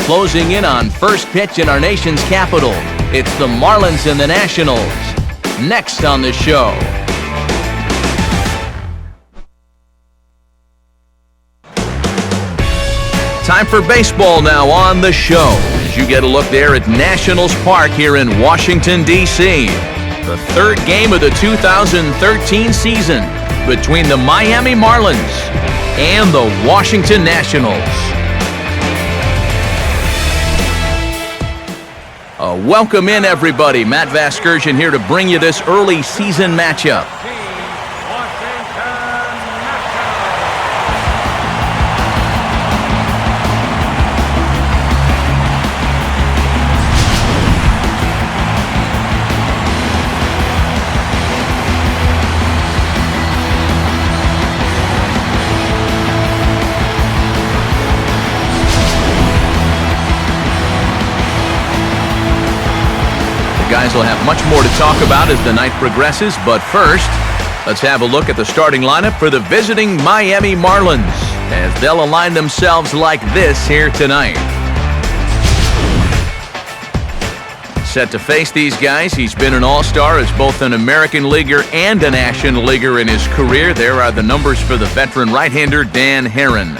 closing in on first pitch in our nation's capital. It's the Marlins and the Nationals. Next on the show. Time for baseball now on the show, as you get a look there at Nationals Park here in Washington, D.C. The third game of the 2013 season between the Miami Marlins and the Washington Nationals. Welcome in, everybody. Matt Vasgersian here to bring you this early season matchup. Guys will have much more to talk about as the night progresses, but first, let's have a look at the starting lineup for the visiting Miami Marlins as they'll align themselves like this here tonight. Set to face these guys, he's been an all-star as both an American leaguer and a National Leaguer in his career. There are the numbers for the veteran right-hander Dan Herron.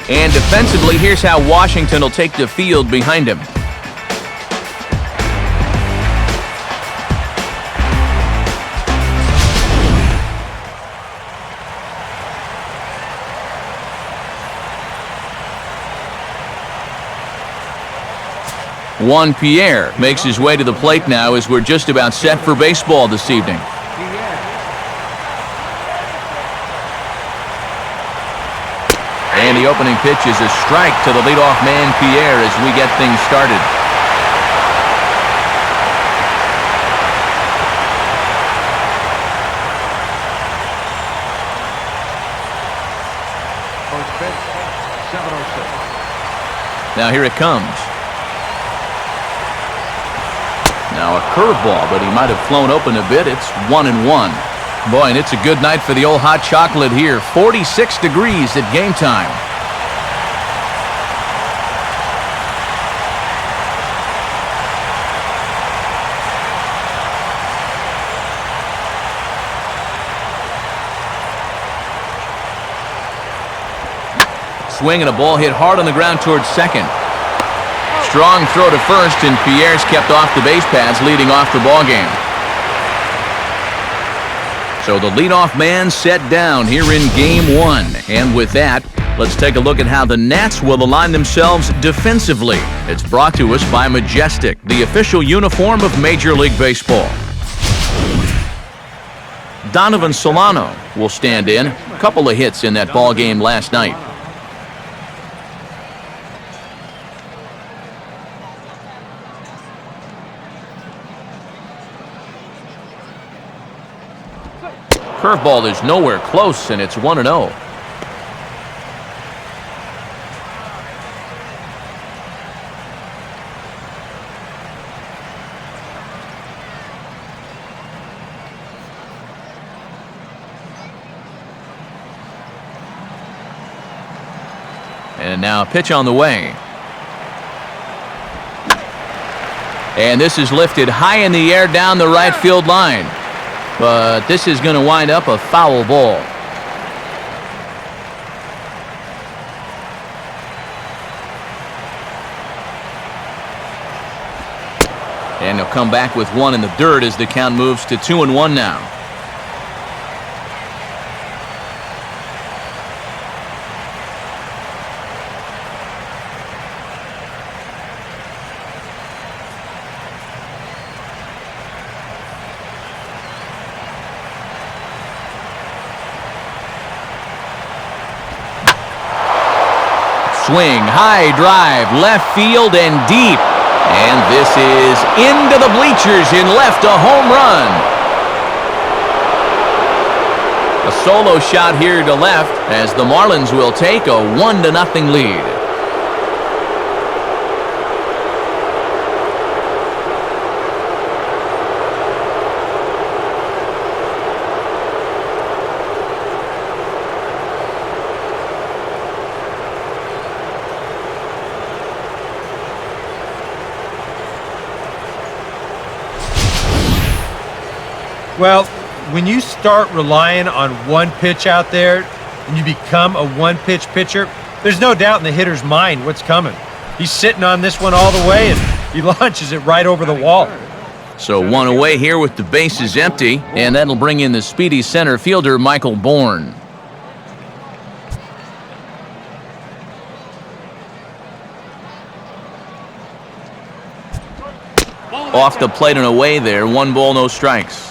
And defensively, here's how Washington will take the field behind him. Juan Pierre makes his way to the plate now as we're just about set for baseball this evening. And the opening pitch is a strike to the leadoff man, Pierre, as we get things started. First pitch, 7:06. Now here it comes. Now a curveball, but he might have flown open a bit. It's 1-1. Boy, and it's a good night for the old hot chocolate here. 46 degrees at game time. Swing and a ball hit hard on the ground towards second. Strong throw to first, and Pierre's kept off the base paths, leading off the ball game. So the leadoff man set down here in game one. And with that, let's take a look at how the Nats will align themselves defensively. It's brought to us by Majestic, the official uniform of Major League Baseball. Donovan Solano will stand in. A couple of hits in that ball game last night. Curveball is nowhere close, and it's 1-0. And now a pitch on the way. And this is lifted high in the air down the right field line. But this is going to wind up a foul ball. And he'll come back with one in the dirt as the count moves to 2-1 now. Swing, high drive, left field and deep. And this is into the bleachers in left, a home run. A solo shot here to left as the Marlins will take a 1-0 lead. Well, when you start relying on one pitch out there and you become a one-pitch pitcher, there's no doubt in the hitter's mind what's coming. He's sitting on this one all the way, and he launches it right over the wall. So one away here with the bases empty, and that'll bring in the speedy center fielder, Michael Bourne. Off the plate and away there, 1 ball, no strikes.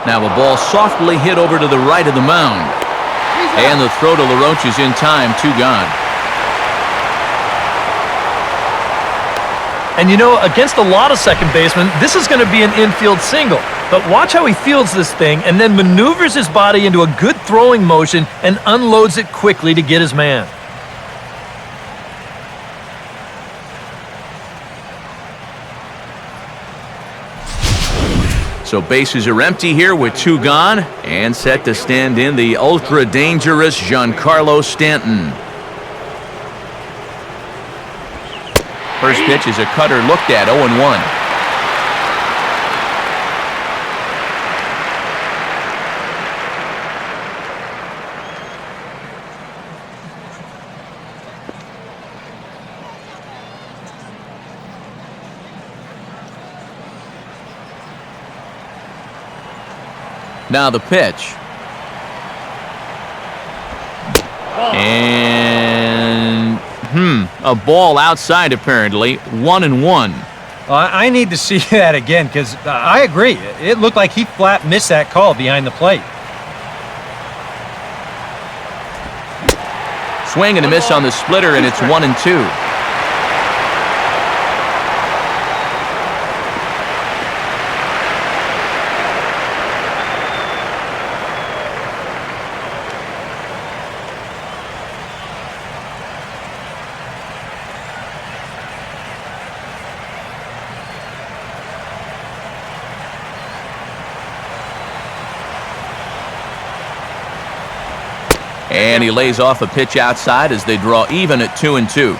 Now a ball softly hit over to the right of the mound. And the throw to LaRoche is in time, 2 gone. And you know, against a lot of second basemen, this is going to be an infield single. But watch how he fields this thing and then maneuvers his body into a good throwing motion and unloads it quickly to get his man. So bases are empty here with 2 gone, and set to stand in the ultra-dangerous Giancarlo Stanton. First pitch is a cutter looked at, 0-1. Now the pitch. And a ball outside apparently. 1-1. I need to see that again because I agree. It looked like he flat missed that call behind the plate. Swing and a miss on the splitter, and it's 1-2. And he lays off a pitch outside as they draw even at 2-2.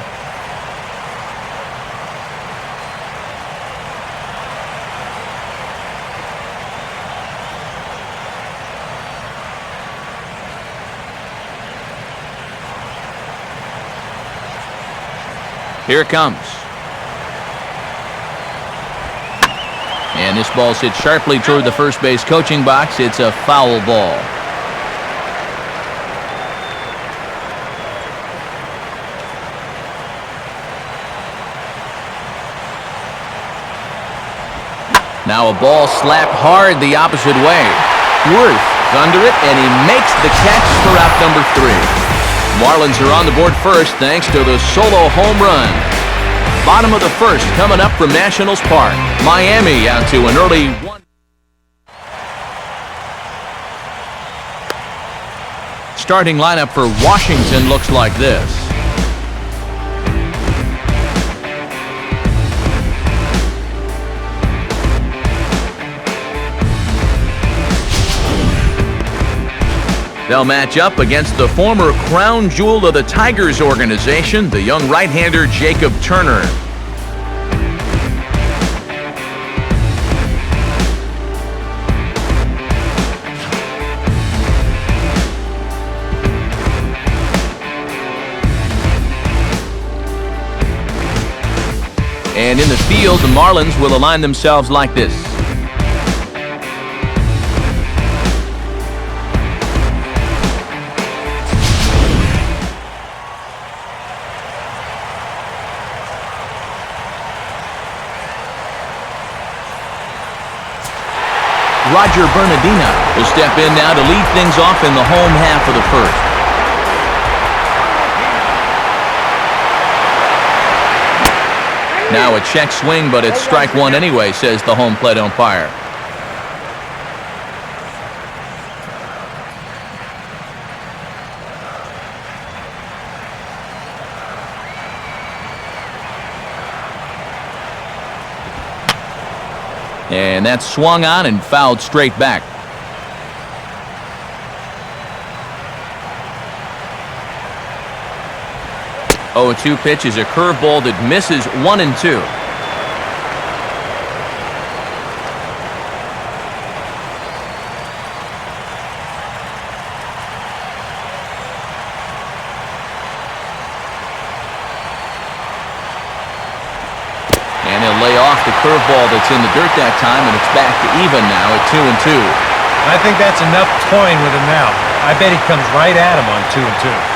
Here it comes. And this ball's hit sharply toward the first base coaching box. It's a foul ball. Now a ball slapped hard the opposite way. Worth is under it, and he makes the catch for out number 3. Marlins are on the board first thanks to the solo home run. Bottom of the first coming up from Nationals Park. Miami out to an early 1. Starting lineup for Washington looks like this. They'll match up against the former crown jewel of the Tigers organization, the young right-hander Jacob Turner. And in the field, the Marlins will align themselves like this. Roger Bernardino will step in now to lead things off in the home half of the first. Now a check swing, but it's strike 1 anyway, says the home plate umpire. And that's swung on and fouled straight back. 0-2 pitch is a curveball that misses 1-2. And he'll lay off the curveball that's in the dirt that time, and it's back to even now at 2-2. I think that's enough toying with him now. I bet he comes right at him on 2-2.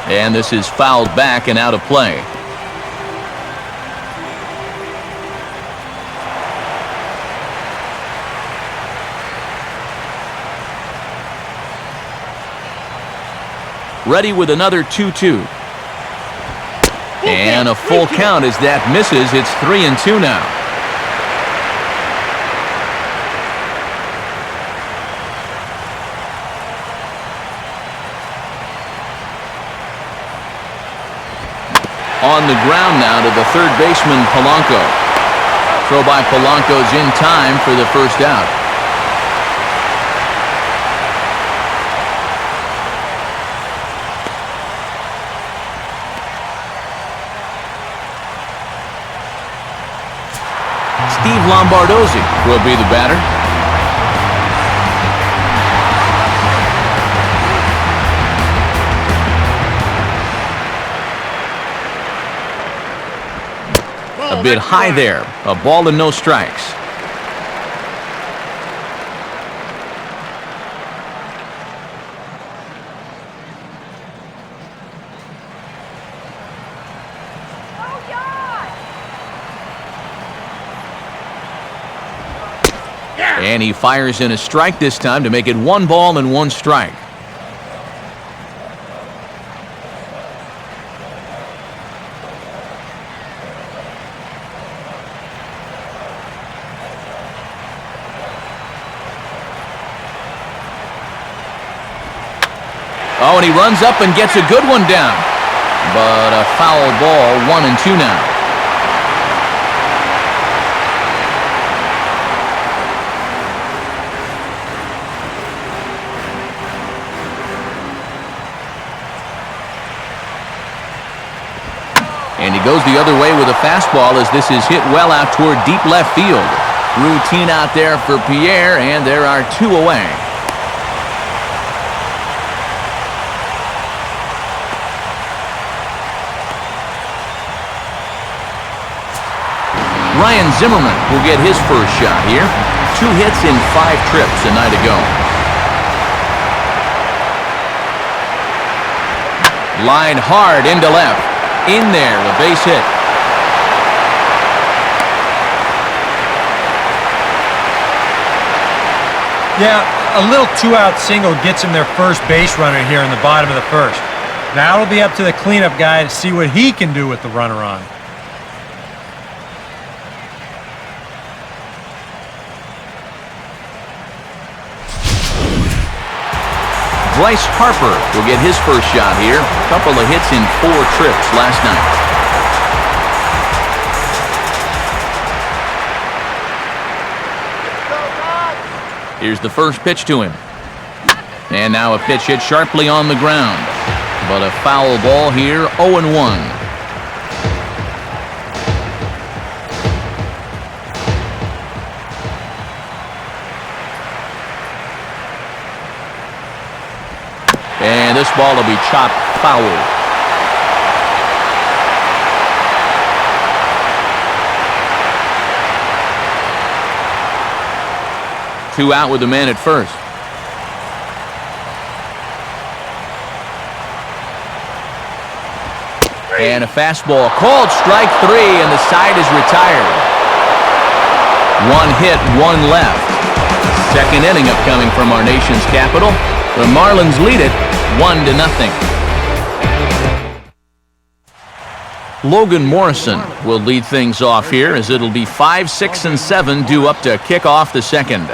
And this is fouled back and out of play. Ready with another 2-2. And a full count as that misses. It's 3-2 now. On the ground now to the third baseman, Polanco. Throw by Polanco's in time for the first out. Steve Lombardozzi will be the batter. A bit high there. A ball and no strikes. And he fires in a strike this time to make it 1 ball and 1 strike. Oh, and he runs up and gets a good one down. But a foul ball, 1-2 now. And he goes the other way with a fastball as this is hit well out toward deep left field. Routine out there for Pierre, and there are 2 away. Ryan Zimmerman will get his first shot here. 2 hits in 5 trips a night ago. Line hard into left. In there, a base hit. Yeah, a little 2-out single gets him their first base runner here in the bottom of the first. Now it'll be up to the cleanup guy to see what he can do with the runner on. Bryce Harper will get his first shot here. A couple of hits in 4 trips last night. Here's the first pitch to him. And now a pitch hit sharply on the ground. But a foul ball here, 0-1. And this ball will be chopped foul. Two out with the man at first. And a fastball called strike 3, and the side is retired. 1 hit, 1 left. Second inning upcoming from our nation's capital. The Marlins lead it 1-0. Logan Morrison will lead things off here as it'll be 5, 6, and 7 due up to kick off the second.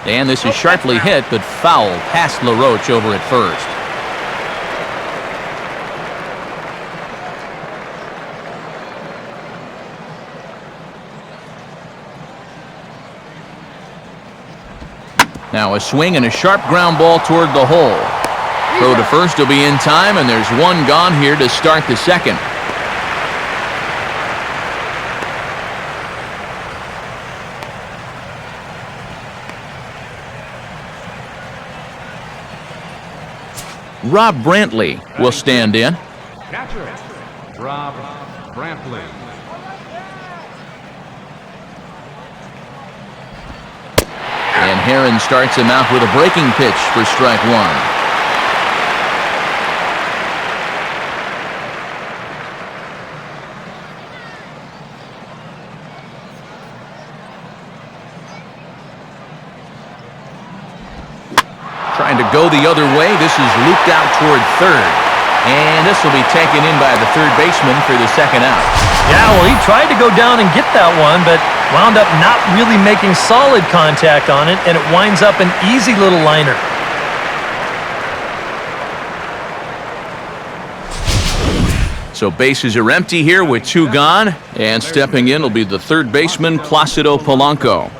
And this is sharply hit, but foul past LaRoche over at first. Now a swing and a sharp ground ball toward the hole. Throw to first will be in time, and there's one gone here to start the second. Rob Brantley will stand in. Catcher, Rob Brantley. And Herron starts him out with a breaking pitch for strike one. Trying to go the other way. This is looped out toward third. And this will be taken in by the third baseman for the second out. Yeah, well, he tried to go down and get that one, but wound up not really making solid contact on it, and it winds up an easy little liner. So bases are empty here with two gone, and stepping in will be the third baseman, Placido Polanco.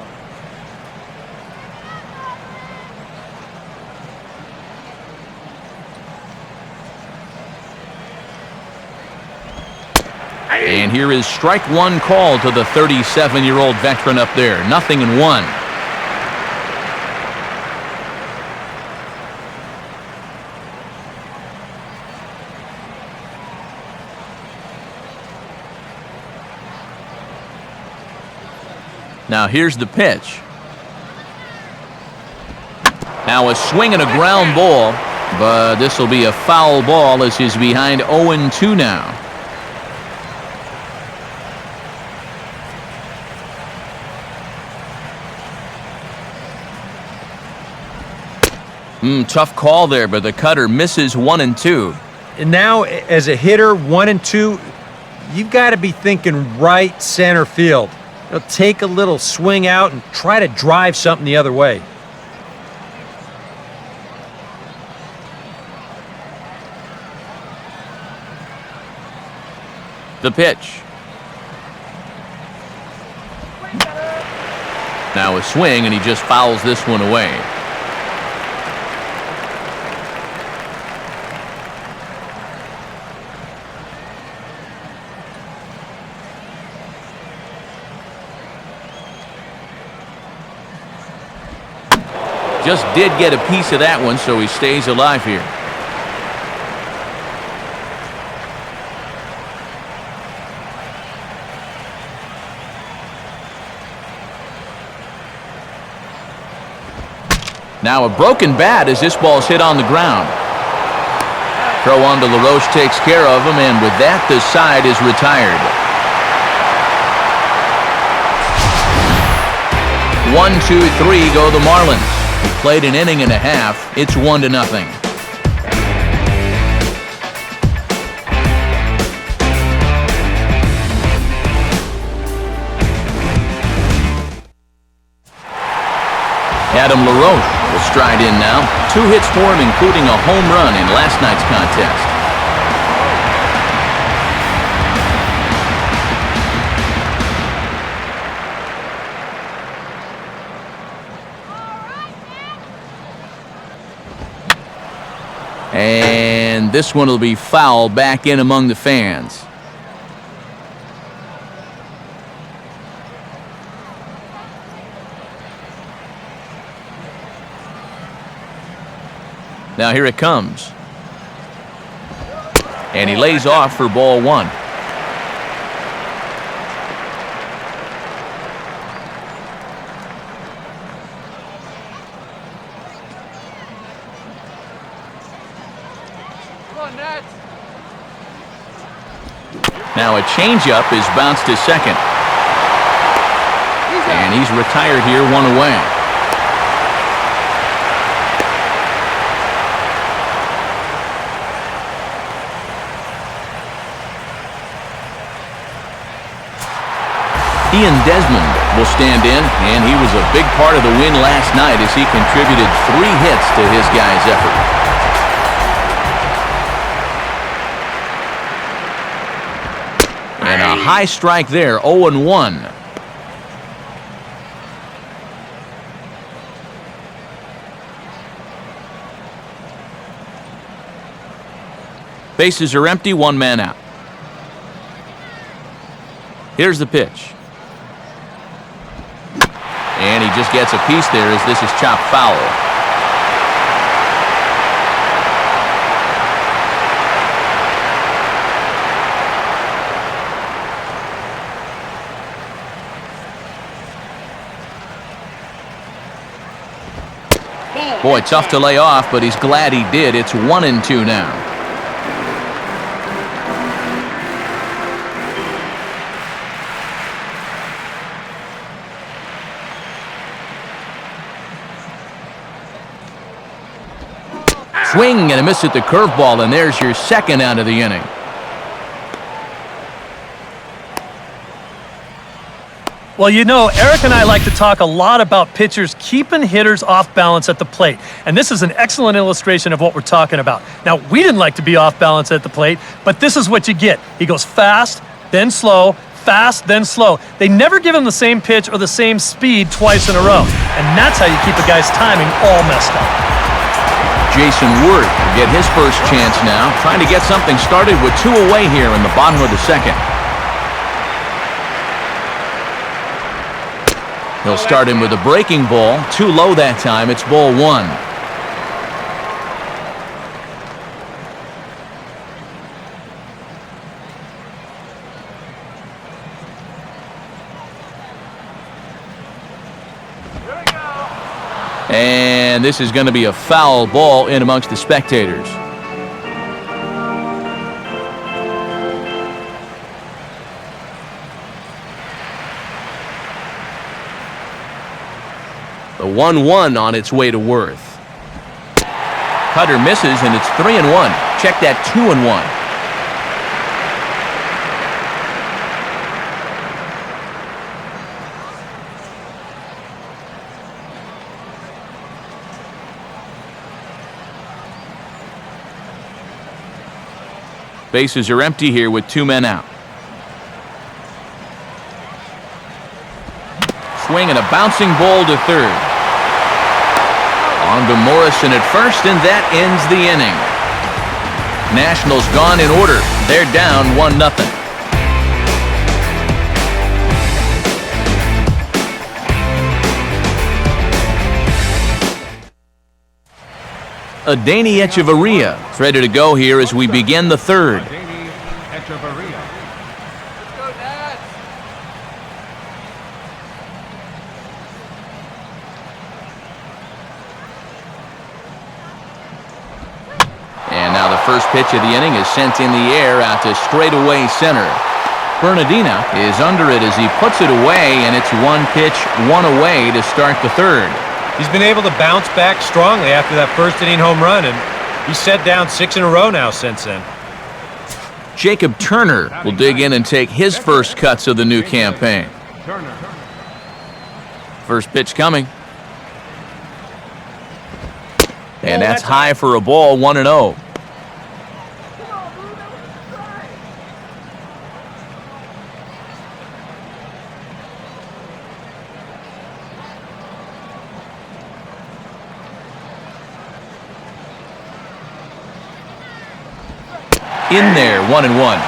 And here is strike one call to the 37-year-old veteran up there. 0-1. Now here's the pitch. Now a swing and a ground ball, but this will be a foul ball as he's behind 0-2 now. Tough call there, but the cutter misses 1-2. And now, as a hitter, 1-2, you've got to be thinking right center field. Take a little swing out and try to drive something the other way. The pitch. Now a swing, and he just fouls this one away. Just did get a piece of that one, so he stays alive here. Now a broken bat as this ball's hit on the ground. Throw on to LaRoche takes care of him, and with that, the side is retired. 1-2-3 go the Marlins. He played an inning and a half. It's 1-0. Adam LaRoche will stride in now. 2 hits for him, including a home run in last night's contest. And this one will be foul back in among the fans. Now here it comes. And he lays off for ball one. Now a changeup is bounced to second. And he's retired here, 1 away. Ian Desmond will stand in, and he was a big part of the win last night as he contributed 3 hits to his guys' effort. And a high strike there, 0-1. Bases are empty, 1 man out. Here's the pitch. And he just gets a piece there as this is chopped foul. Boy, tough to lay off, but he's glad he did. It's 1-2 now. Swing and a miss at the curveball, and there's your second out of the inning. Well, you know, Eric and I like to talk a lot about pitchers keeping hitters off balance at the plate. And this is an excellent illustration of what we're talking about. Now, we didn't like to be off balance at the plate, but this is what you get. He goes fast, then slow, fast, then slow. They never give him the same pitch or the same speed twice in a row. And that's how you keep a guy's timing all messed up. Jason Ward will get his first chance now, trying to get something started with 2 away here in the bottom of the second. He'll start him with a breaking ball. Too low that time. It's ball 1. And this is going to be a foul ball in amongst the spectators. The 1-1 on its way to Worth. Cutter misses, and it's 3-1. Check that, 2-1. Bases are empty here with 2 men out. Swing and a bouncing ball to third. On to Morrison at first, and that ends the inning. Nationals gone in order. They're down 1-0. Adeiny Echeverria is ready to go here as we begin the third. Adeiny Echeverria. And now the first pitch of the inning is sent in the air out to straightaway center. Bernardina is under it as he puts it away, and it's 1 pitch, 1 away to start the third. He's been able to bounce back strongly after that first inning home run, and he's set down 6 in a row now since then. Jacob Turner will dig in and take his first cuts of the new campaign. First pitch coming. And that's high for a ball, 1-0. In there, 1-1.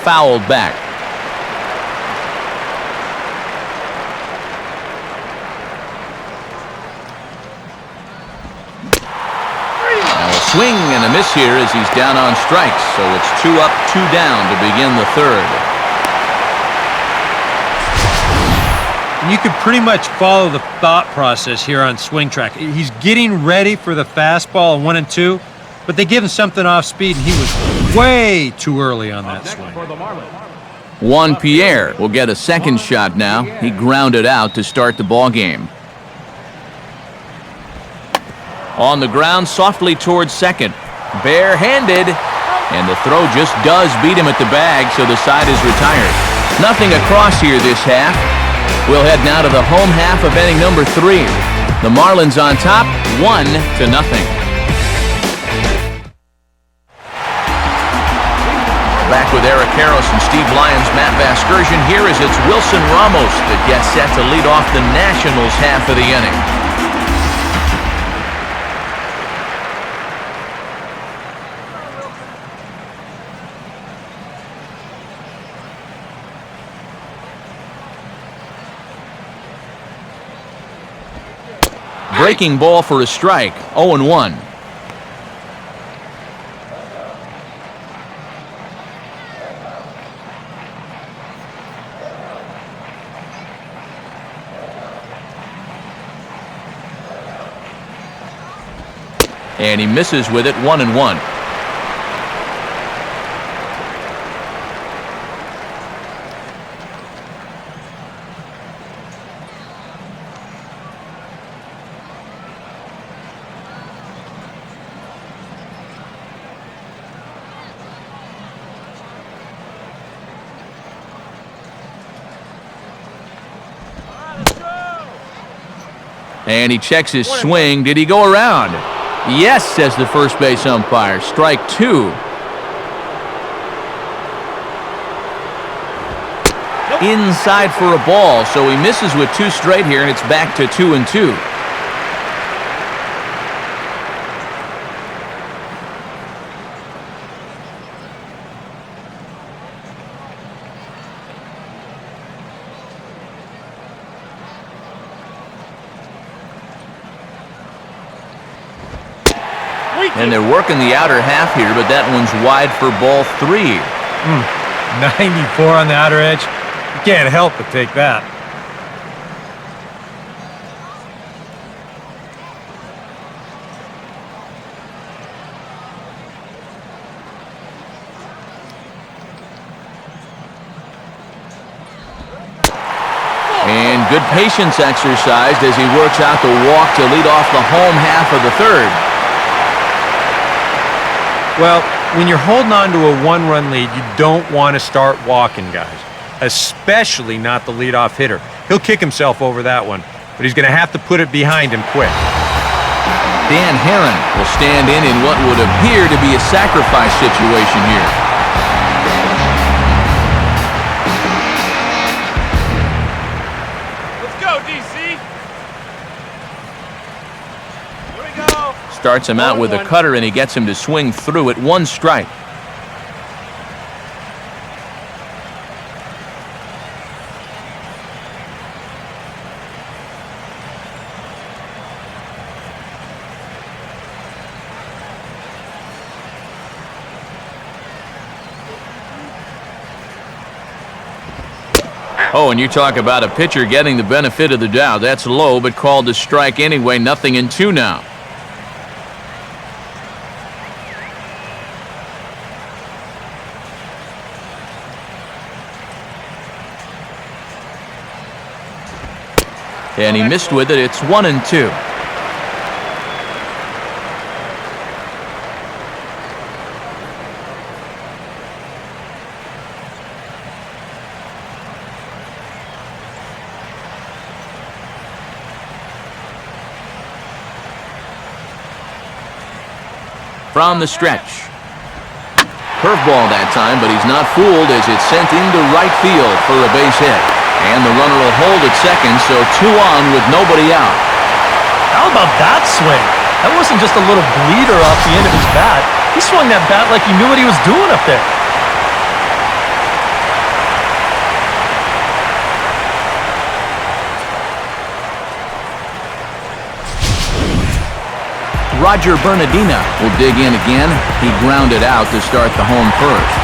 Fouled back. Swing and a miss here as he's down on strikes, so it's 2 up, 2 down to begin the third. And you can pretty much follow the thought process here on swing track. He's getting ready for the fastball on 1 and 2, but they give him something off speed, and he was way too early on that swing. For the Marlins. Juan Pierre will get a second shot now. He grounded out to start the ball game. On the ground, softly towards second. Barehanded. And the throw just does beat him at the bag, so the side is retired. Nothing across here this half. We'll head now to the home half of inning number 3. The Marlins on top, 1-0. Back with Eric Harris and Steve Lyons, Matt Vasgersian. Here is it's Wilson Ramos that gets set to lead off the Nationals half of the inning. Breaking ball for a strike, 0-1. And he misses with it, 1-1. And he checks his swing. Did he go around? Yes, says the first base umpire. Strike 2. Inside for a ball, so he misses with 2 straight here, and it's back to 2-2. And they're working the outer half here, but that one's wide for ball 3. 94 on the outer edge. You can't help but take that. And good patience exercised as he works out the walk to lead off the home half of the third. Well, when you're holding on to a 1-run lead, you don't want to start walking guys, especially not the leadoff hitter. He'll kick himself over that one, but he's going to have to put it behind him quick. Dan Herron will stand in what would appear to be a sacrifice situation here. Let's go, DC. Here we go. Starts him out with a cutter, and he gets him to swing through it. 1 strike. Oh, and you talk about a pitcher getting the benefit of the doubt. That's low, but called a strike anyway. 0-2 now. And he missed with it. It's 1-2. From the stretch. Curveball that time, but he's not fooled as it's sent into right field for a base hit. And the runner will hold at second, so 2 on with nobody out. How about that swing? That wasn't just a little bleeder off the end of his bat. He swung that bat like he knew what he was doing up there. Roger Bernardina will dig in again. He grounded out to start the home first.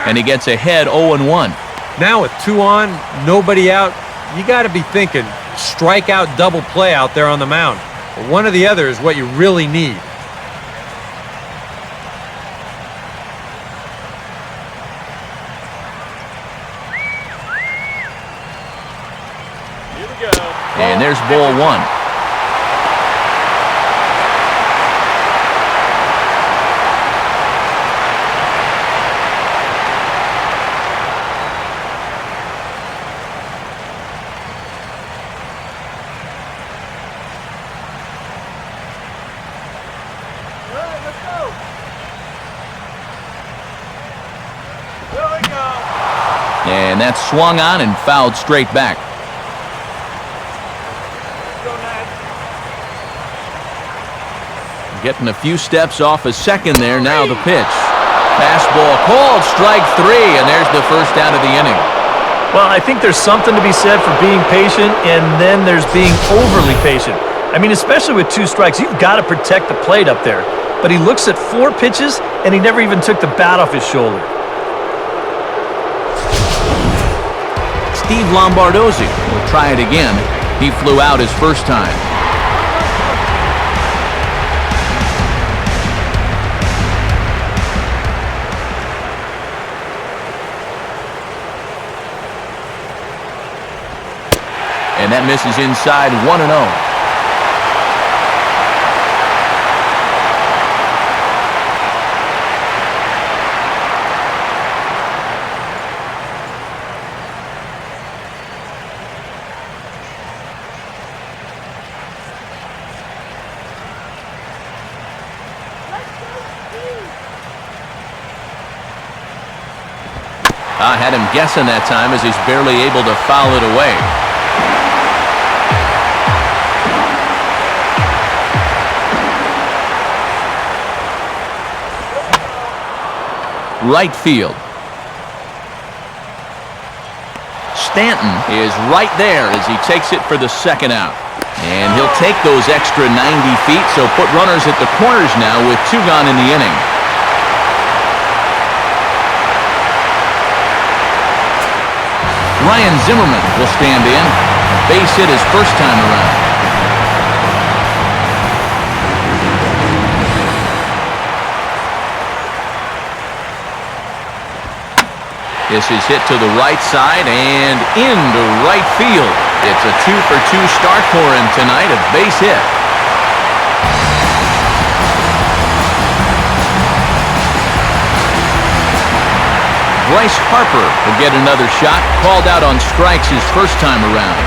And he gets ahead 0-1. Now with 2 on, nobody out, you got to be thinking strikeout double play out there on the mound. One or the other is what you really need. Here we go. And there's ball 1. And that's swung on and fouled straight back. Getting a few steps off a second there. Now the pitch. Fastball called, strike 3, and there's the first out of the inning. Well, I think there's something to be said for being patient, and then there's being overly patient. I mean, especially with 2 strikes, you've got to protect the plate up there. But he looks at 4 pitches, and he never even took the bat off his shoulder. Steve Lombardozzi will try it again. He flew out his first time. And that misses inside 1-0. I had him guessing that time as he's barely able to foul it away. Right field. Stanton is right there as he takes it for the second out. And he'll take those extra 90 feet, so put runners at the corners now with 2 gone in the inning. Ryan Zimmerman will stand in. Base hit his first time around. This is hit to the right side and into right field. It's a 2-for-2 start for him tonight, a base hit. Bryce Harper will get another shot, called out on strikes his first time around.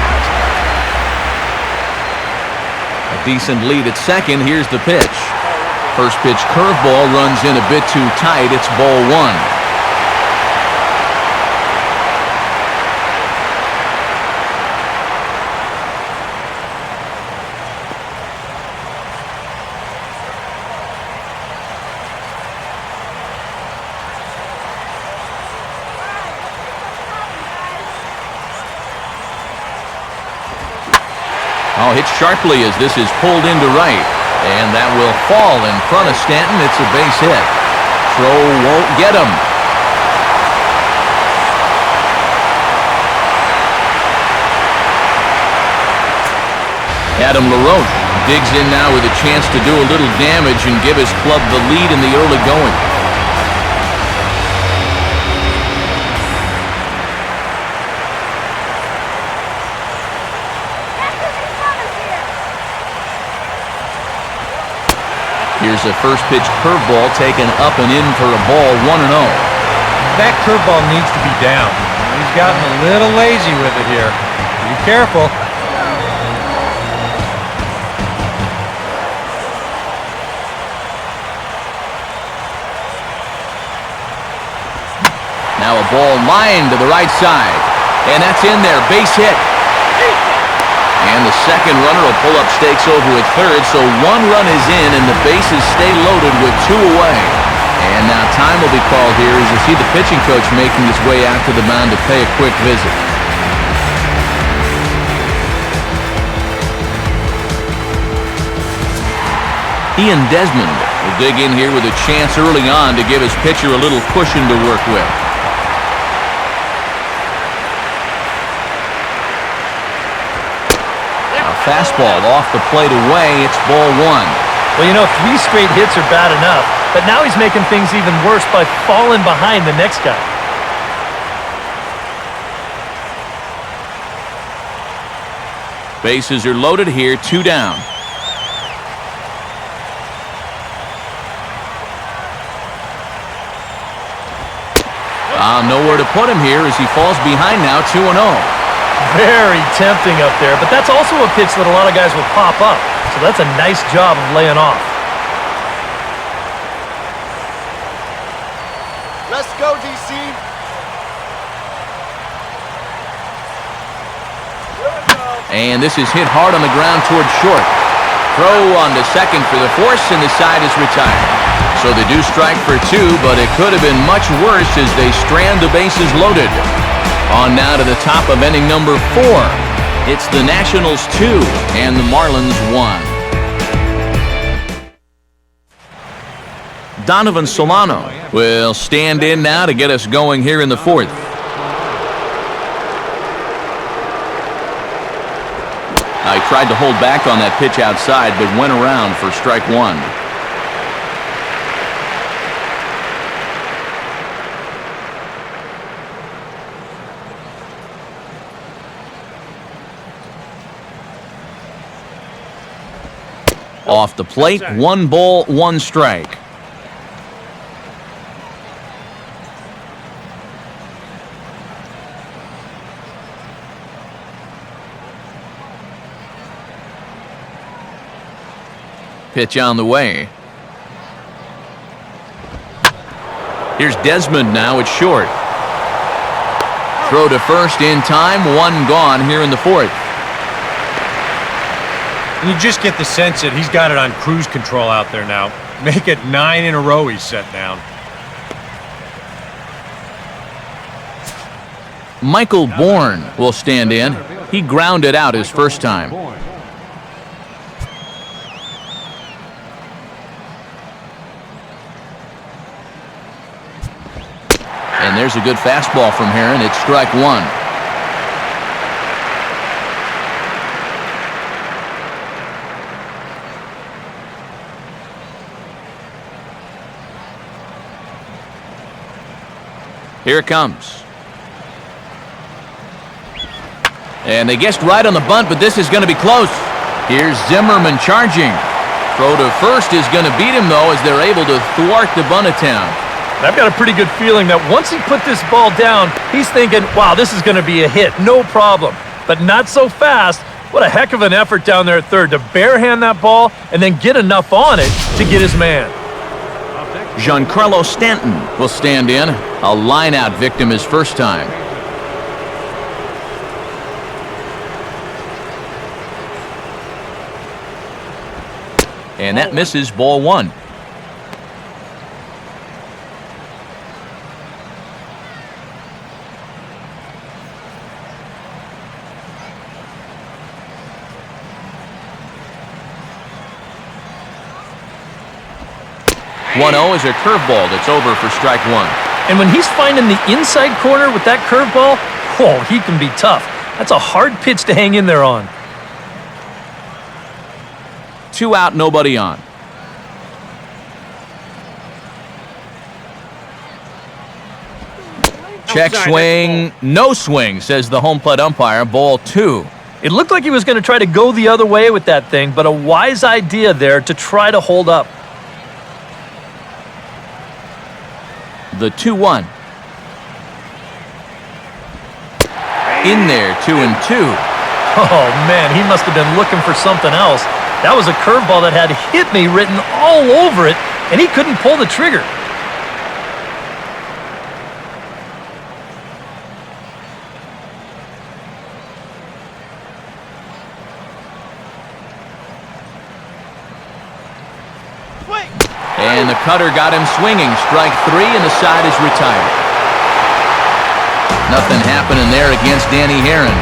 A decent lead at second. Here's the pitch. First pitch curveball runs in a bit too tight. It's ball 1. Oh, hit sharply as this is pulled into right. And that will fall in front of Stanton. It's a base hit. Throw won't get him. Adam LaRoche digs in now with a chance to do a little damage and give his club the lead in the early going. Here's a first pitch curveball taken up and in for a ball 1-0. That curveball needs to be down. He's gotten a little lazy with it here. Be careful. Now a ball lined to the right side. And that's in there. Base hit. And the the second runner will pull up stakes over at third, so one run is in, and the bases stay loaded with two away. And now time will be called here as you see the pitching coach making his way out to the mound to pay a quick visit. Ian Desmond will dig in here with a chance early on to give his pitcher a little cushion to work with. A fastball off the plate away. It's ball one. Well, you know, 3 straight hits are bad enough, but now he's making things even worse by falling behind the next guy. Bases are loaded here, 2 down. Nowhere to put him here as he falls behind now, 2-0. Very tempting up there, but that's also a pitch that a lot of guys will pop up. So that's a nice job of laying off. Let's go, DC. And this is hit hard on the ground towards short. Throw on to second for the force, and the side is retired. So they do strike for 2, but it could have been much worse as they strand the bases loaded. On now to the top of inning number 4. It's the Nationals 2 and the Marlins 1. Donovan Solano will stand in now to get us going here in the 4th. He tried to hold back on that pitch outside, but went around for strike 1. Off the plate, 1 ball, 1 strike. Pitch on the way. Here's Desmond now at short. Throw to first in time, 1 gone here in the 4th. And you just get the sense that he's got it on cruise control out there now. Make it 9 in a row he's set down. Michael Bourne will stand in. He grounded out his first time. And there's a good fastball from Herron. It's strike 1. Here it comes. And they guessed right on the bunt, but this is going to be close. Here's Zimmerman charging. Throw to first is going to beat him, though, as they're able to thwart the bunt attempt. I've got a pretty good feeling that once he put this ball down, he's thinking, wow, this is going to be a hit, no problem. But not so fast. What a heck of an effort down there at third to barehand that ball and then get enough on it to get his man. Giancarlo Stanton will stand in. A line-out victim his first time. And that misses, ball 1. One-0 is a curveball that's over for strike 1. And when he's finding the inside corner with that curveball, oh, he can be tough. That's a hard pitch to hang in there on. 2 out, nobody on. Check swing, no swing, says the home plate umpire. Ball 2. It looked like he was going to try to go the other way with that thing, but a wise idea there to try to hold up. The 2-1. In there, 2-2. Oh, man, he must have been looking for something else. That was a curveball that had "hit me" written all over it, and he couldn't pull the trigger. Swing. And the cutter got him swinging. Strike 3, and the side is retired. Nothing happening there against Danny Herron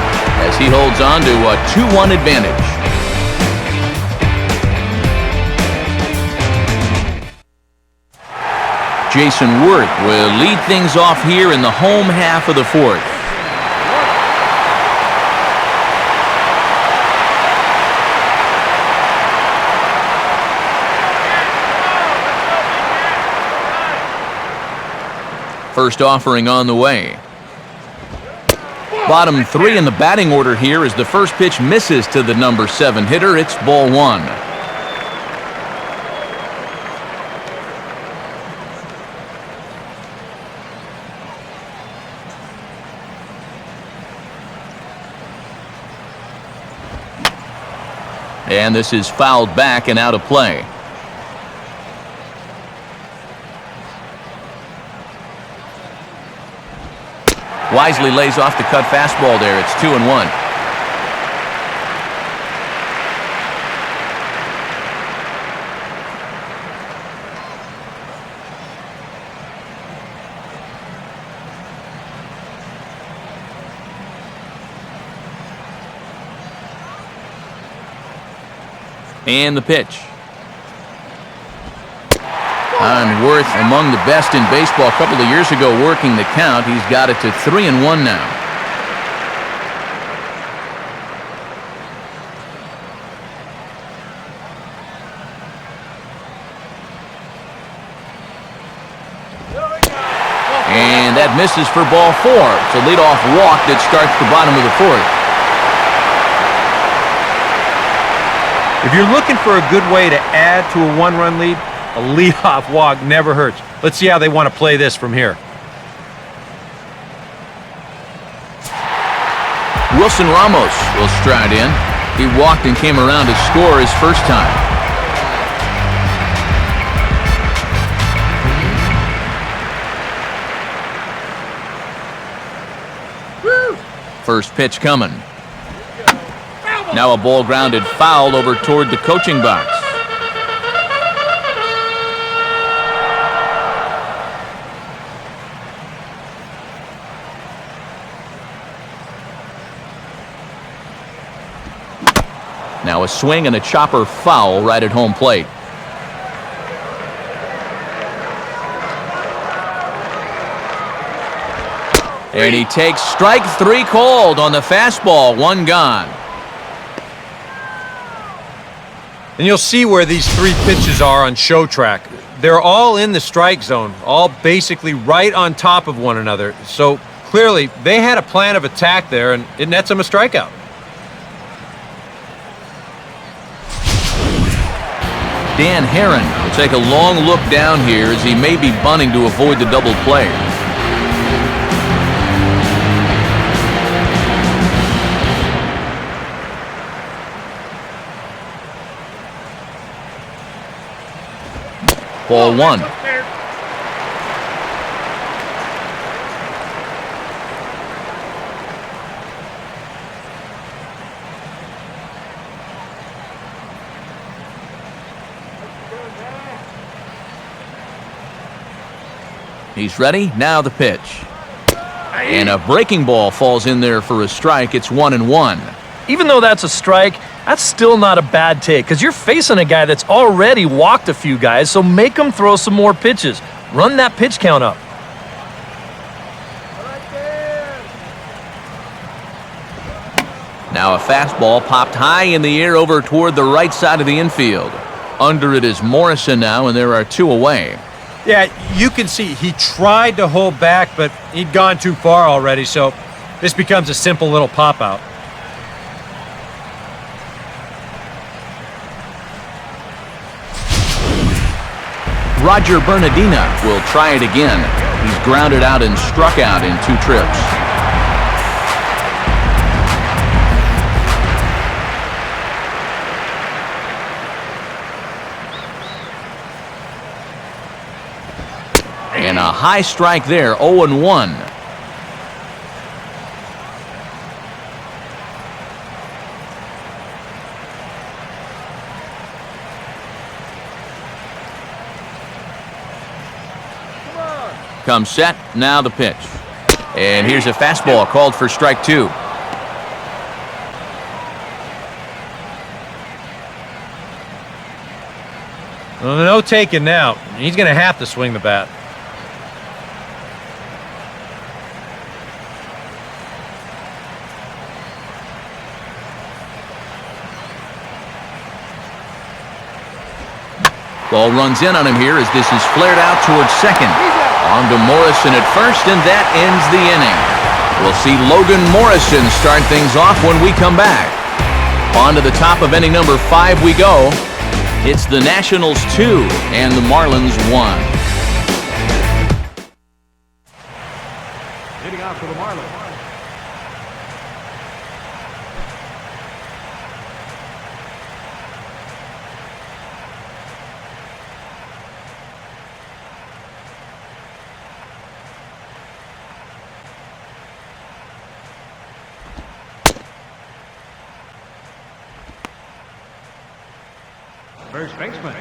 as he holds on to a 2-1 advantage. Jason Worth will lead things off here in the home half of the fourth. First offering on the way. Bottom 3 in the batting order here as the first pitch misses to the number 7 hitter. It's ball 1. And this is fouled back and out of play. Wisely lays off the cut fastball there. It's 2-1. And the pitch. And Worth among the best in baseball. A couple of years ago working the count. He's got it to 3-1 now. And that misses for ball 4. It's a leadoff walk that starts the bottom of the fourth. If you're looking for a good way to add to a 1-run lead, a leadoff walk never hurts. Let's see how they want to play this from here. Wilson Ramos will stride in. He walked and came around to score his first time. First pitch coming. Now a ball grounded foul over toward the coaching box. Now a swing and a chopper foul right at home plate. And he takes strike 3 called on the fastball. 1 gone. And you'll see where these 3 pitches are on show track. They're all in the strike zone, all basically right on top of one another. So clearly they had a plan of attack there, and it nets them a strikeout. Dan Herron will take a long look down here as he may be bunting to avoid the double play. Ball 1. He's ready. Now the pitch. And a breaking ball falls in there for a strike. It's 1-1. Even though that's a strike, that's still not a bad take because you're facing a guy that's already walked a few guys, so make him throw some more pitches. Run that pitch count up. Now a fastball popped high in the air over toward the right side of the infield. Under it is Morrison now, and there are 2 away. Yeah, you can see he tried to hold back, but he'd gone too far already, so this becomes a simple little pop-out. Roger Bernardina will try it again. He's grounded out and struck out in 2 trips. And a high strike there, 0-1. comes set. Now the pitch. And here's a fastball called for strike 2. Well, no taking now. He's going to have to swing the bat. Ball runs in on him here as this is flared out towards second. On to Morrison at first, and that ends the inning. We'll see Logan Morrison start things off when we come back. On to the top of inning number 5 we go. It's the Nationals 2 and the Marlins 1. Hitting out for the Marlins. First baseman.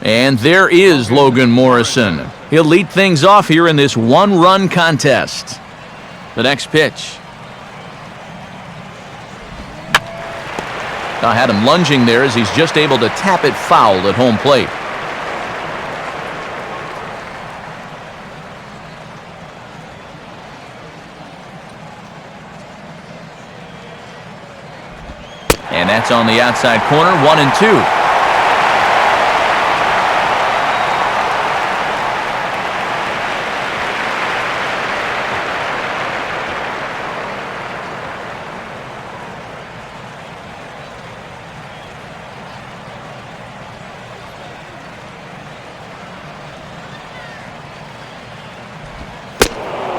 And there is Logan Morrison. He'll lead things off here in this one-run contest. The next pitch. I had him lunging there as he's just able to tap it foul at home plate. And that's on the outside corner, 1-2.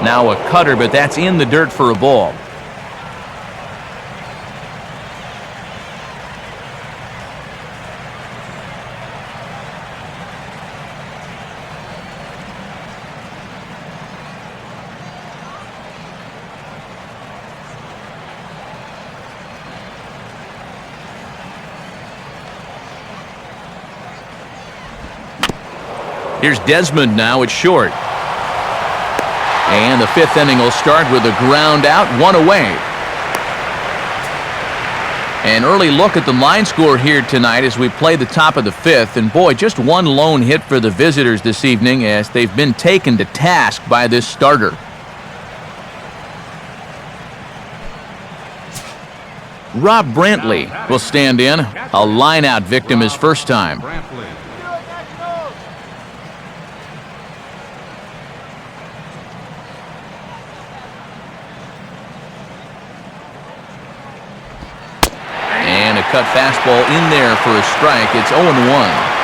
Now a cutter, but that's in the dirt for a ball. Here's Desmond now at short. And the 5th inning will start with a ground out, 1 away. An early look at the line score here tonight as we play the top of the 5th. And boy, just one lone hit for the visitors this evening as they've been taken to task by this starter. Rob Brantley will stand in. A line-out victim his first time. And a cut fastball in there for a strike. It's 0-1.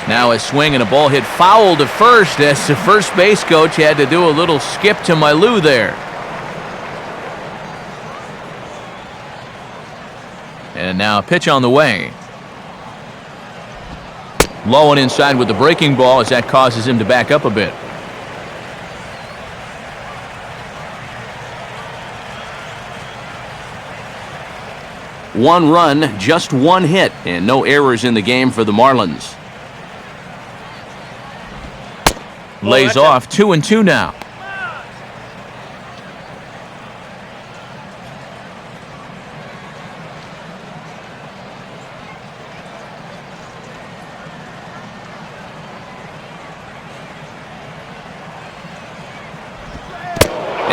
Now a swing and a ball hit foul to first as the first base coach had to do a little skip to my loo there. And now a pitch on the way. Low and inside with the breaking ball as that causes him to back up a bit. One run, just one hit, and no errors in the game for the Marlins. Lays off 2-2 now.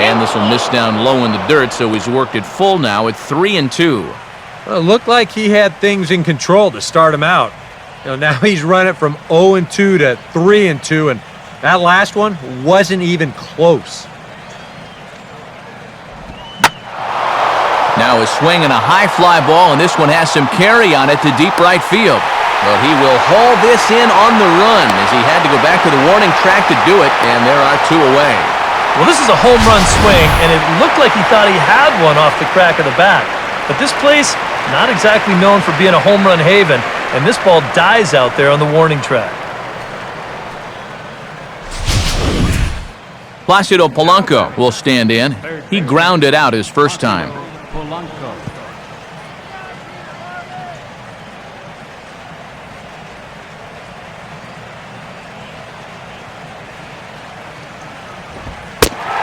And this will miss down low in the dirt, so he's worked it full now at 3-2. Well, it looked like he had things in control to start him out. Now he's running from 0-2 to 3-2, and that last one wasn't even close. Now a swing and a high fly ball, and this one has some carry on it to deep right field. Well, he will haul this in on the run as he had to go back to the warning track to do it, and there are 2 away. Well, this is a home run swing, and it looked like he thought he had one off the crack of the bat. But this place, not exactly known for being a home run haven, and this ball dies out there on the warning track. Placido Polanco will stand in. He grounded out his first time.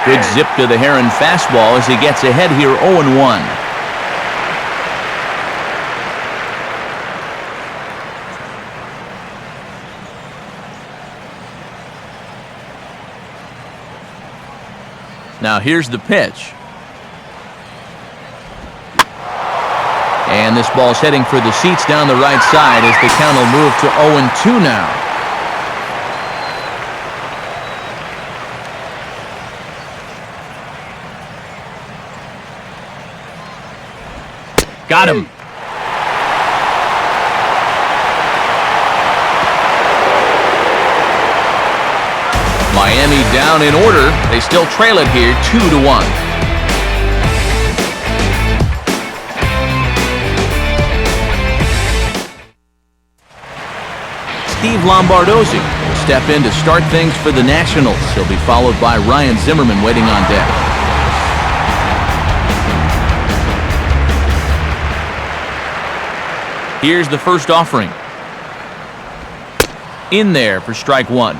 Good zip to the Heron fastball as he gets ahead here 0-1. Now here's the pitch. And this ball's heading for the seats down the right side as the count will move to 0-2 now. Got him. Miami down in order. They still trail it here 2-1. Steve Lombardozzi will step in to start things for the Nationals. He'll be followed by Ryan Zimmerman waiting on deck. Here's the first offering. In there for strike one.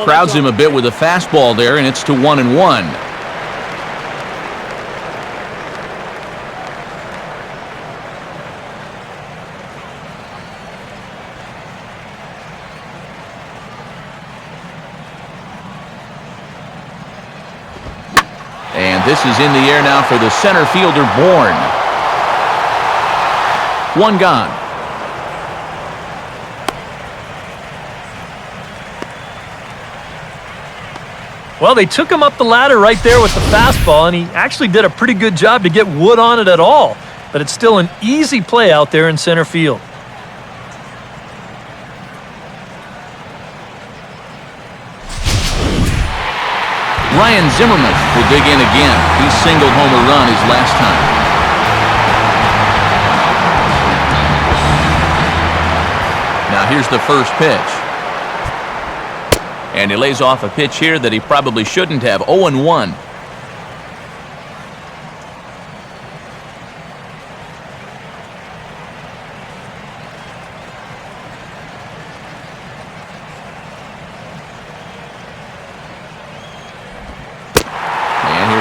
Crowds him a bit with a fastball there, and it's to 1-1. And this is in the air now for the center fielder, Bourne. One gone. Well, they took him up the ladder right there with the fastball, and he actually did a pretty good job to get wood on it at all. But it's still an easy play out there in center field. Ryan Zimmerman will dig in again. He singled home a run his last time. Now here's the first pitch. And he lays off a pitch here that he probably shouldn't have. 0-1.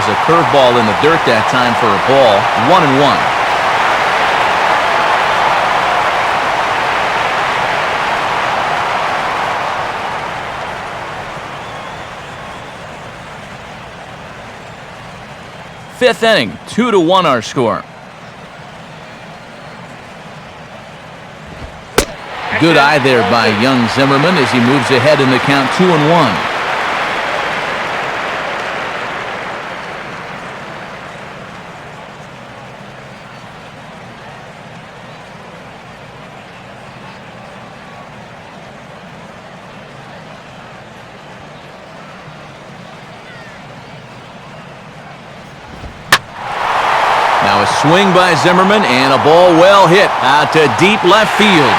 A curveball in the dirt that time for a ball. 1-1. Fifth inning, 2-1 our score. Good eye there by young Zimmerman as he moves ahead in the count 2-1. Swing by Zimmerman, and a ball well hit out to deep left field.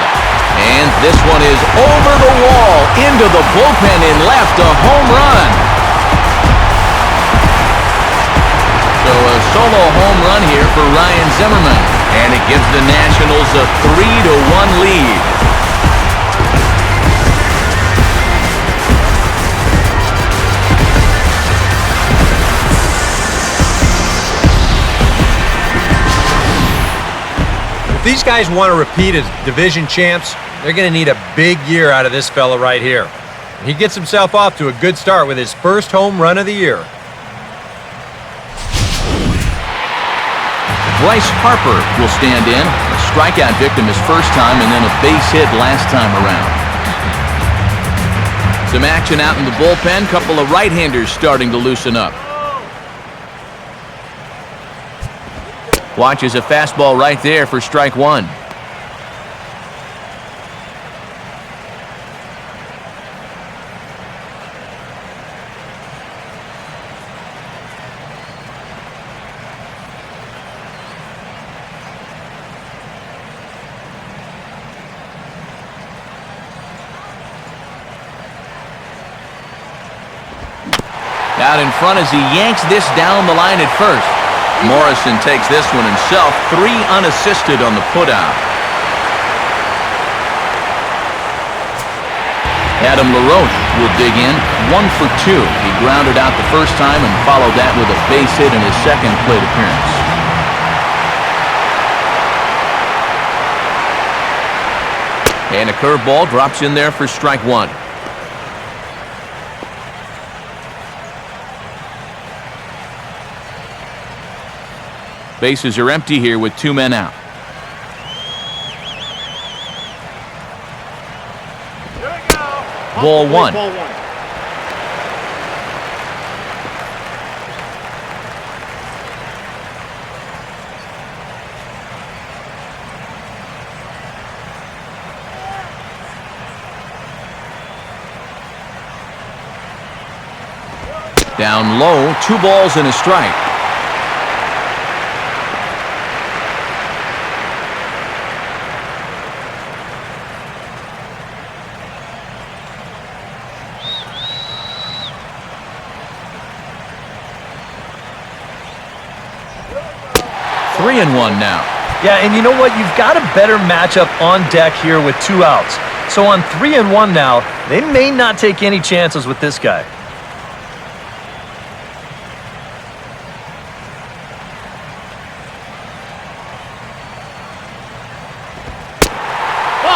And this one is over the wall, into the bullpen in left, a home run. So a solo home run here for Ryan Zimmerman, and it gives the Nationals a 3-1 lead. If these guys want to repeat as division champs, they're going to need a big year out of this fella right here. He gets himself off to a good start with his first home run of the year. Bryce Harper will stand in. A strikeout victim his first time, and then a base hit last time around. Some action out in the bullpen. Couple of right-handers starting to loosen up. Watches a fastball right there for strike 1. Out in front as he yanks this down the line at first. Morrison takes this one himself, 3 unassisted on the putout. Adam LaRoche will dig in, 1 for 2. He grounded out the first time and followed that with a base hit in his second plate appearance. And a curveball drops in there for strike 1. Bases are empty here with 2 men out. Here we go. Ball 1. Down low, 2 balls and a strike. Three and one now. Yeah, and you know what? You've got a better matchup on deck here with 2 outs. So on 3 and 1 now, they may not take any chances with this guy.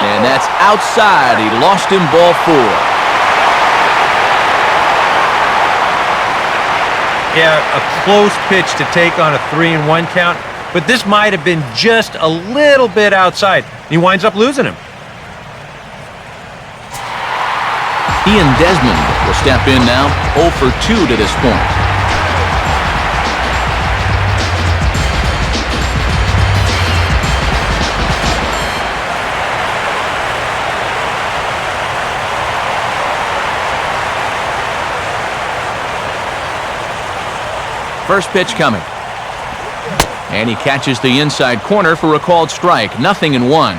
And that's outside. He lost him, ball 4. Yeah, a close pitch to take on a 3-1 count, but this might have been just a little bit outside. He winds up losing him. Ian Desmond will step in now, 0 for 2 to this point. First pitch coming. And he catches the inside corner for a called strike. 0-1.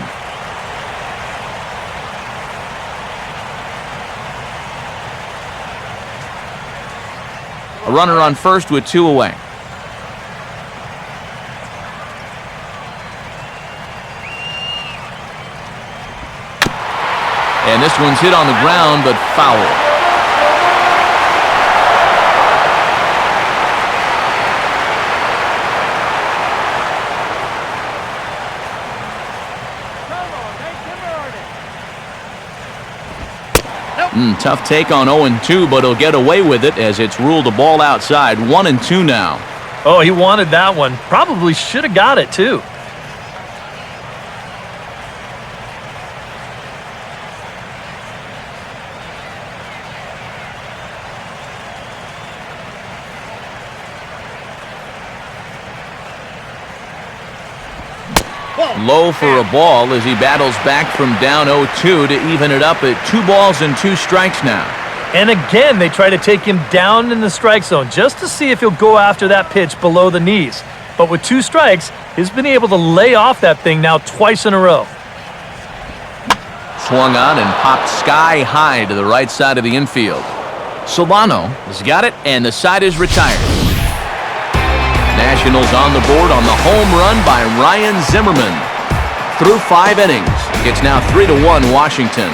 A runner on first with 2 away. And this one's hit on the ground, but foul. Tough take on 0-2, but he'll get away with it as it's ruled a ball outside. 1-2 now. Oh, he wanted that one. Probably should have got it, too. Low for a ball as he battles back from down 0-2 to even it up at 2 balls and 2 strikes now. And again, they try to take him down in the strike zone just to see if he'll go after that pitch below the knees. But with 2 strikes, he's been able to lay off that thing now twice in a row. Swung on and popped sky high to the right side of the infield. Solano has got it, and the side is retired. Nationals on the board on the home run by Ryan Zimmerman. Through 5 innings, it's now 3-1 Washington.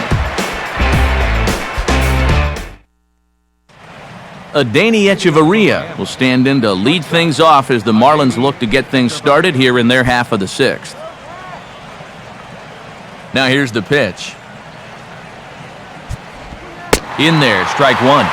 Adeiny Echeverria will stand in to lead things off as the Marlins look to get things started here in their half of the 6th. Now here's the pitch. In there, strike 1.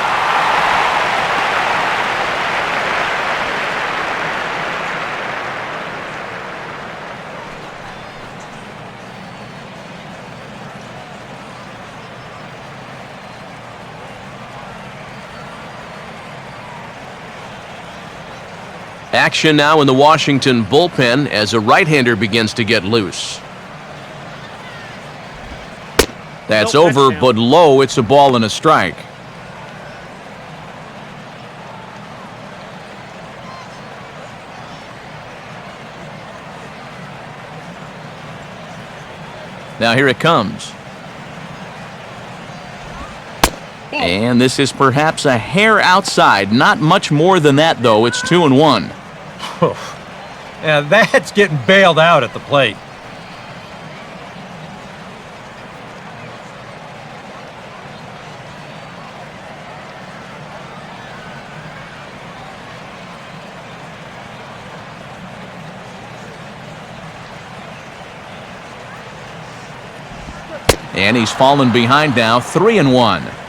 Action now in the Washington bullpen as a right-hander begins to get loose. That's over, but low. It's a ball and a strike. Now here it comes. And this is perhaps a hair outside. Not much more than that, though. It's 2-1. Yeah, that's getting bailed out at the plate. And he's fallen behind now, 3-1.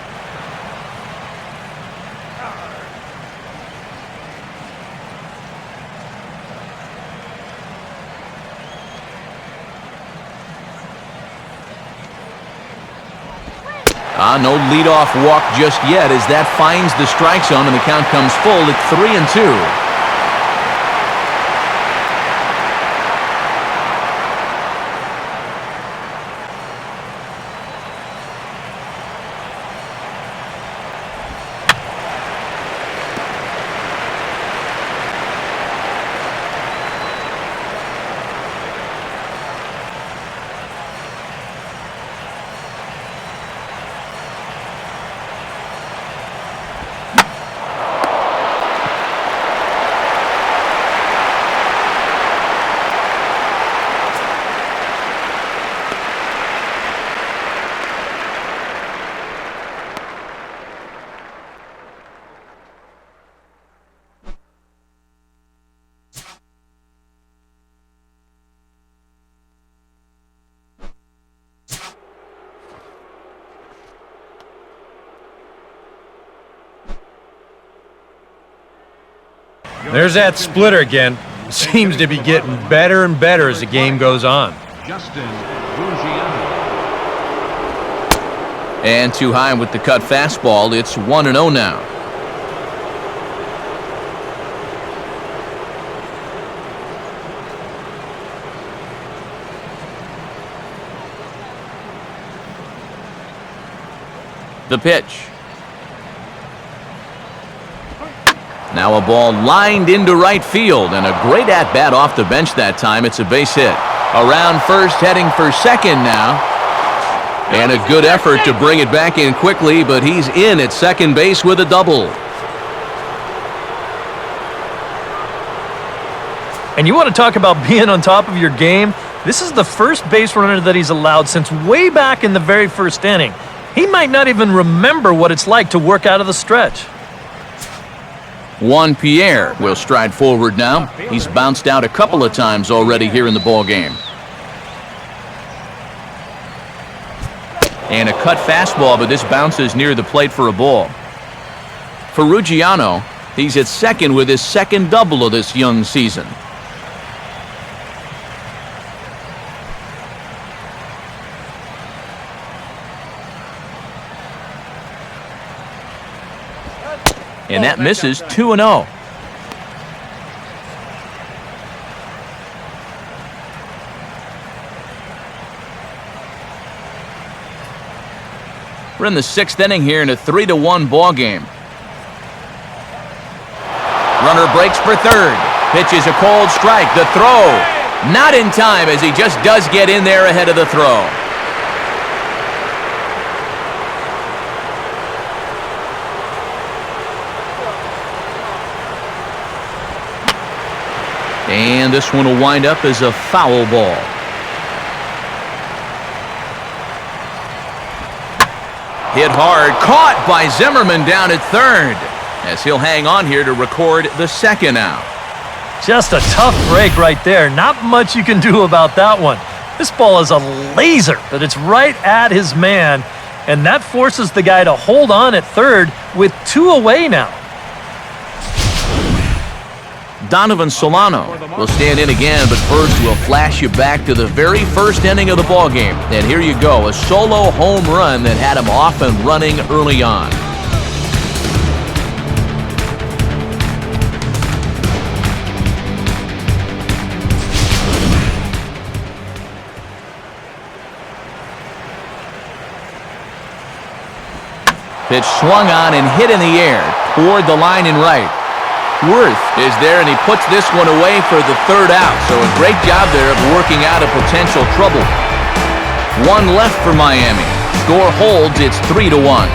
No leadoff walk just yet as that finds the strike zone and the count comes full at 3-2. There's that splitter again. Seems to be getting better and better as the game goes on. And too high with the cut fastball. It's 1-0 now. The pitch. Now a ball lined into right field, and a great at-bat off the bench that time. It's a base hit. Around first, heading for second now. And a good effort to bring it back in quickly, but he's in at second base with a double. And you want to talk about being on top of your game? This is the first base runner that he's allowed since way back in the very first inning. He might not even remember what it's like to work out of the stretch. Juan Pierre will stride forward now. He's bounced out a couple of times already here in the ballgame. And a cut fastball, but this bounces near the plate for a ball. For Ruggiano, he's at second with his second double of this young season. And that misses. 2-0. We're in the sixth inning here in a 3-1 ball game. Runner breaks for third. Pitch is a cold strike. The throw not in time as he just does get in there ahead of the throw. And this one will wind up as a foul ball. Hit hard, caught by Zimmerman down at third, as he'll hang on here to record the second out. Just a tough break right there. Not much you can do about that one. This ball is a laser, but it's right at his man, and that forces the guy to hold on at third with two away now. Donovan Solano will stand in again, but first we'll flash you back to the very first inning of the ballgame. And here you go, a solo home run that had him off and running early on. Pitch swung on and hit in the air toward the line and right. Worth is there, and he puts this one away for the third out. So a great job there of working out a potential trouble. One left for Miami. Score holds. It's 3-1.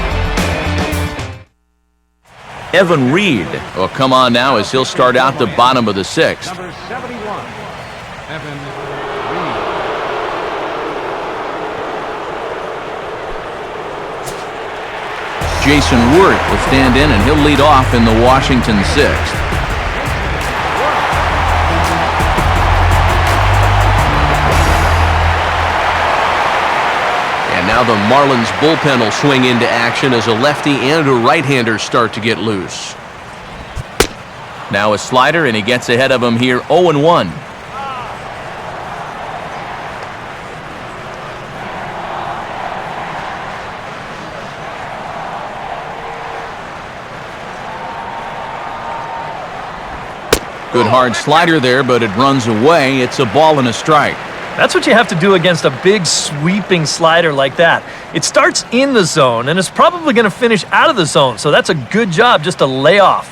Evan Reed will come on now as he'll start out the bottom of the 6th. Number 71, Evan Reed. Jason Wirt will stand in and he'll lead off in the Washington 6th. And now the Marlins bullpen will swing into action as a lefty and a right-hander start to get loose. Now a slider, and he gets ahead of him here 0-1. Good hard slider there, but it runs away. It's a ball and a strike. That's what you have to do against a big sweeping slider like that. It starts in the zone and is probably going to finish out of the zone, so that's a good job just to lay off.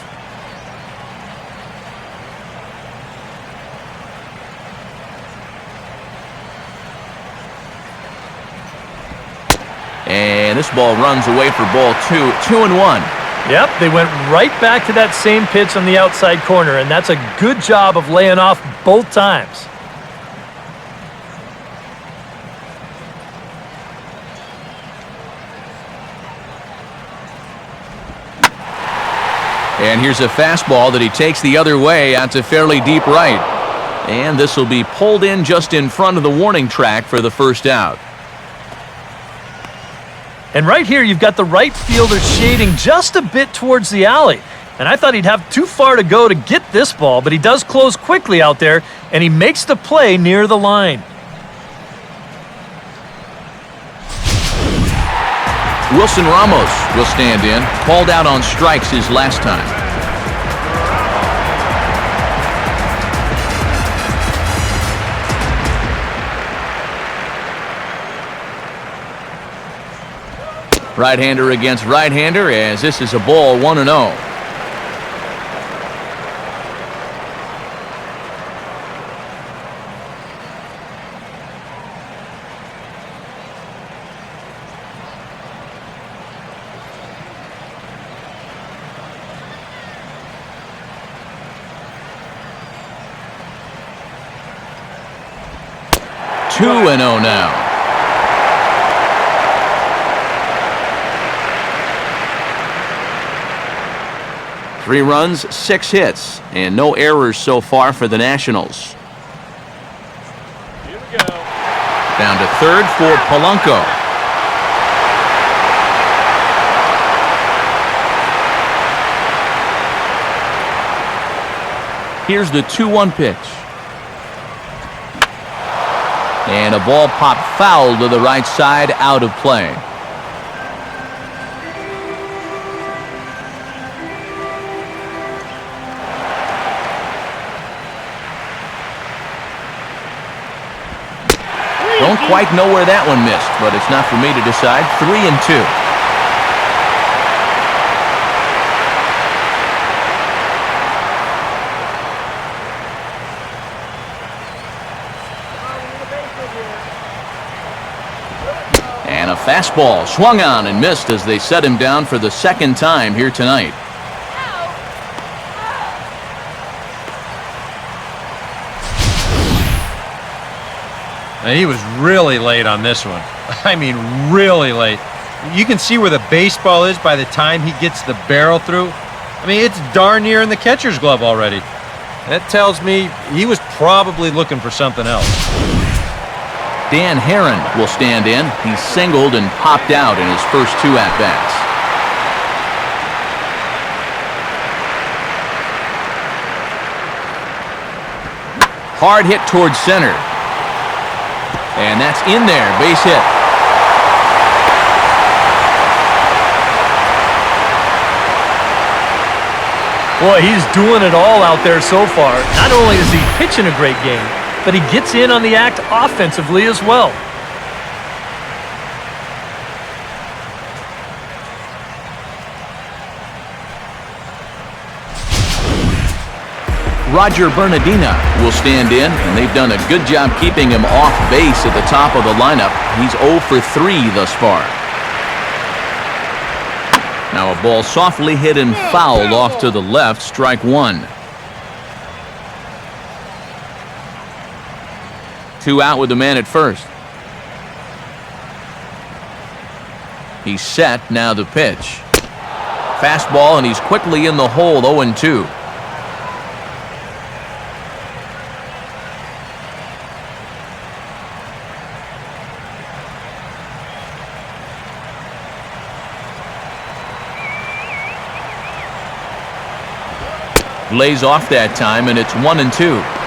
And this ball runs away for ball 2, 2-1. Yep, they went right back to that same pitch on the outside corner, and that's a good job of laying off both times. And here's a fastball that he takes the other way out to fairly deep right. And this will be pulled in just in front of the warning track for the first out. And right here, you've got the right fielder shading just a bit towards the alley. And I thought he'd have too far to go to get this ball, but he does close quickly out there, and he makes the play near the line. Wilson Ramos will stand in, called out on strikes his last time. Right-hander against right-hander, as this is a ball 1-0. Two and 0 now. Three runs, 6 hits, and no errors so far for the Nationals. Here we go. Down to third for Polanco. Here's the 2-1 pitch. And a ball popped foul to the right side, out of play. Don't quite know where that one missed, but it's not for me to decide. 3-2. And a fastball swung on and missed as they set him down for the second time here tonight. And he was really late on this one. I mean, really late. You can see where the baseball is by the time he gets the barrel through. I mean, it's darn near in the catcher's glove already. That tells me he was probably looking for something else. Dan Herron will stand in. He singled and popped out in his first 2 at-bats. Hard hit towards center. And that's in there, base hit. Boy, he's doing it all out there so far. Not only is he pitching a great game, but he gets in on the act offensively as well. Roger Bernardina will stand in, and they've done a good job keeping him off base at the top of the lineup. He's 0 for 3 thus far. Now a ball softly hit and fouled off to the left, strike one. 2 out with the man at first. He's set, now the pitch. Fastball, and he's quickly in the hole, 0-2. Lays off that time, and it's 1-2.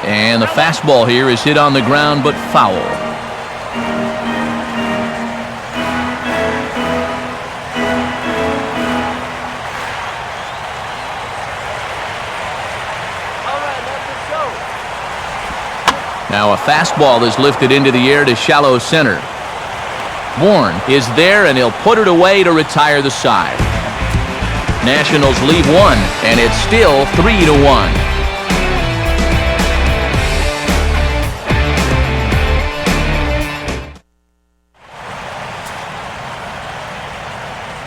And the fastball here is hit on the ground, but foul. Now a fastball is lifted into the air to shallow center. Bourne is there, and he'll put it away to retire the side. Nationals lead one, and it's still 3-1.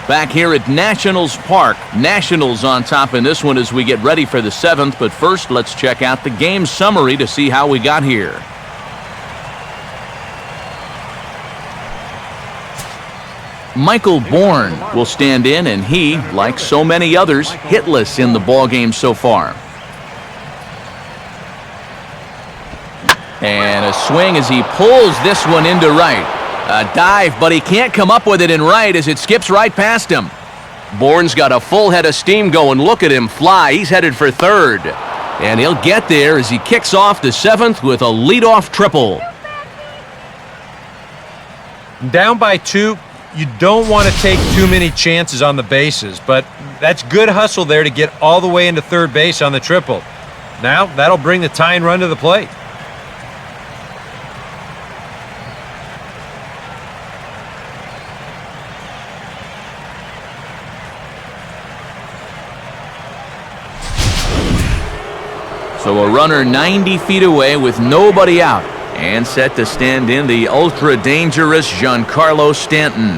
Back here at Nationals Park. Nationals on top in this one as we get ready for the 7th. But first, let's check out the game summary to see how we got here. Michael Bourne will stand in, and he, like so many others, hitless in the ballgame so far. And a swing as he pulls this one into right. A dive, but he can't come up with it in right as it skips right past him. Bourne's got a full head of steam going. Look at him fly. He's headed for third. And he'll get there as he kicks off the 7th with a leadoff triple. Down by 2, you don't want to take too many chances on the bases, but that's good hustle there to get all the way into third base on the triple. Now, that'll bring the tying run to the plate. So a runner 90 feet away with nobody out, and set to stand in the ultra-dangerous Giancarlo Stanton.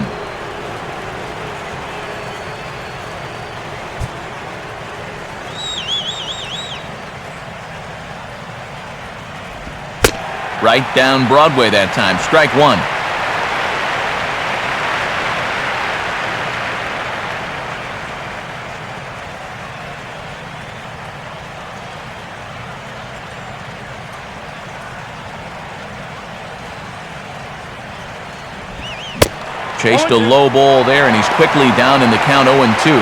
Right down Broadway that time, strike one. Chased a low ball there, and he's quickly down in the count 0-2.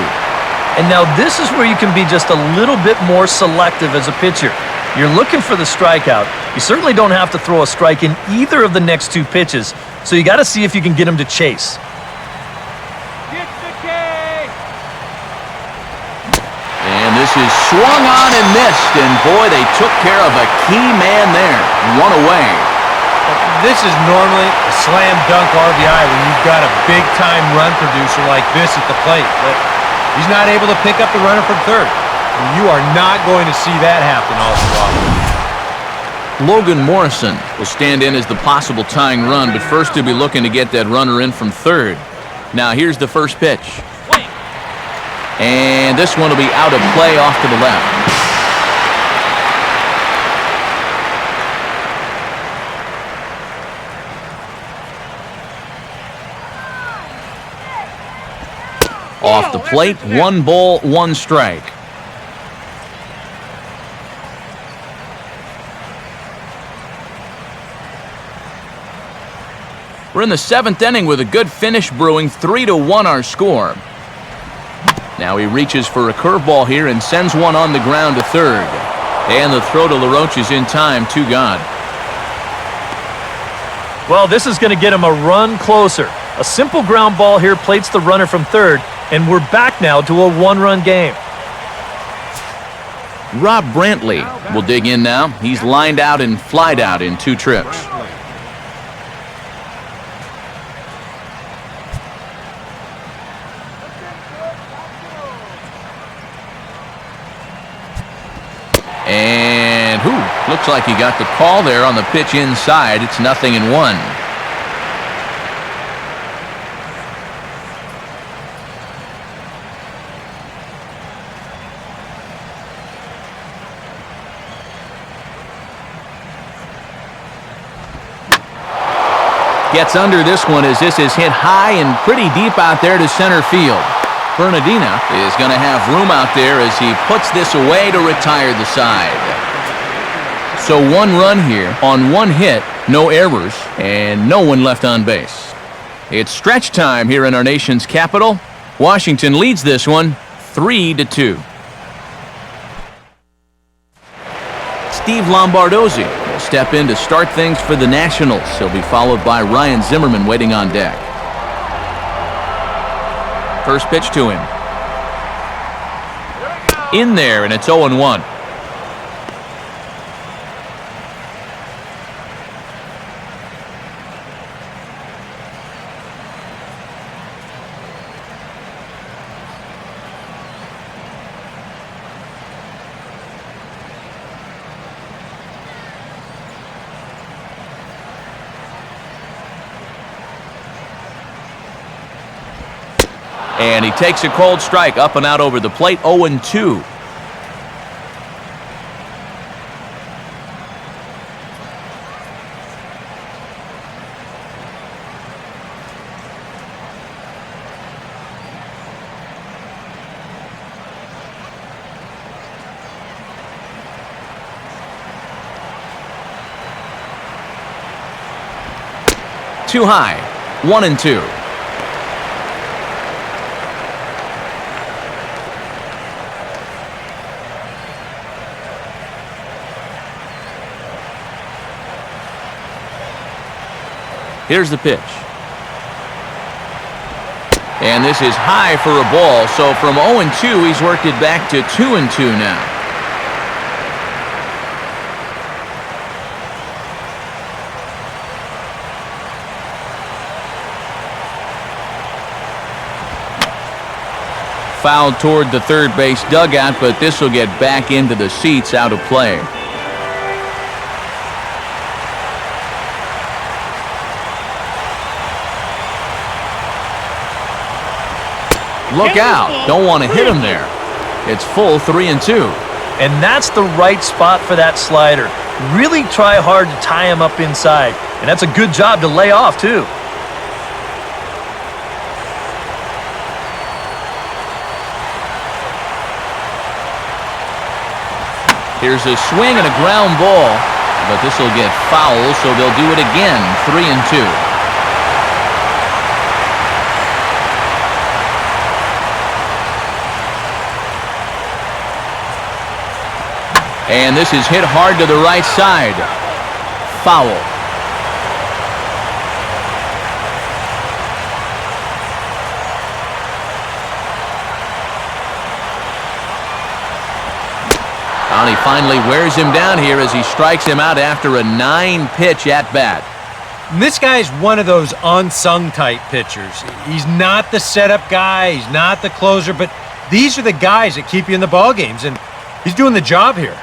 And now this is where you can be just a little bit more selective as a pitcher. You're looking for the strikeout. You certainly don't have to throw a strike in either of the next 2 pitches, so you got to see if you can get him to chase. And this is swung on and missed, and boy, they took care of a key man there. 1 away. This is normally a slam dunk RBI when you've got a big-time run producer like this at the plate. But he's not able to pick up the runner from third. And you are not going to see that happen all too often. Logan Morrison will stand in as the possible tying run, but first he'll be looking to get that runner in from third. Now here's the first pitch. And this one will be out of play off to the left. Off the plate, 1 ball, 1 strike. We're in the 7th inning with a good finish brewing. 3-1 our score. Now he reaches for a curveball here and sends one on the ground to third. And the throw to LaRoche is in time, 2 gone. Well, this is going to get him a run closer. A simple ground ball here plates the runner from third, and we're back now to a 1-run game. Rob Brantley will dig in now. He's lined out and flied out in 2 trips. And looks like he got the call there on the pitch inside. It's 0-1. Gets under this one as this is hit high and pretty deep out there to center field. Bernardina is going to have room out there as he puts this away to retire the side. So 1 run here on 1 hit, no errors, and no one left on base. It's stretch time here in our nation's capital. Washington leads this one 3-2. Steve Lombardozzi will step in to start things for the Nationals. He'll be followed by Ryan Zimmerman waiting on deck. First pitch to him. In there, and it's 0-1. And he takes a cold strike up and out over the plate, 0-2. Too high, 1-2. Here's the pitch. And this is high for a ball, so from 0-2, he's worked it back to 2-2 now. Fouled toward the third base dugout, but this will get back into the seats out of play. Look out. Don't want to hit him there. It's full 3-2. And that's the right spot for that slider. Really try hard to tie him up inside. And that's a good job to lay off, too. Here's a swing and a ground ball. But this will get foul, so they'll do it again. 3-2. And this is hit hard to the right side. Foul. And he finally wears him down here as he strikes him out after a 9-pitch at-bat. This guy's one of those unsung type pitchers. He's not the setup guy, he's not the closer, but these are the guys that keep you in the ball games, and he's doing the job here.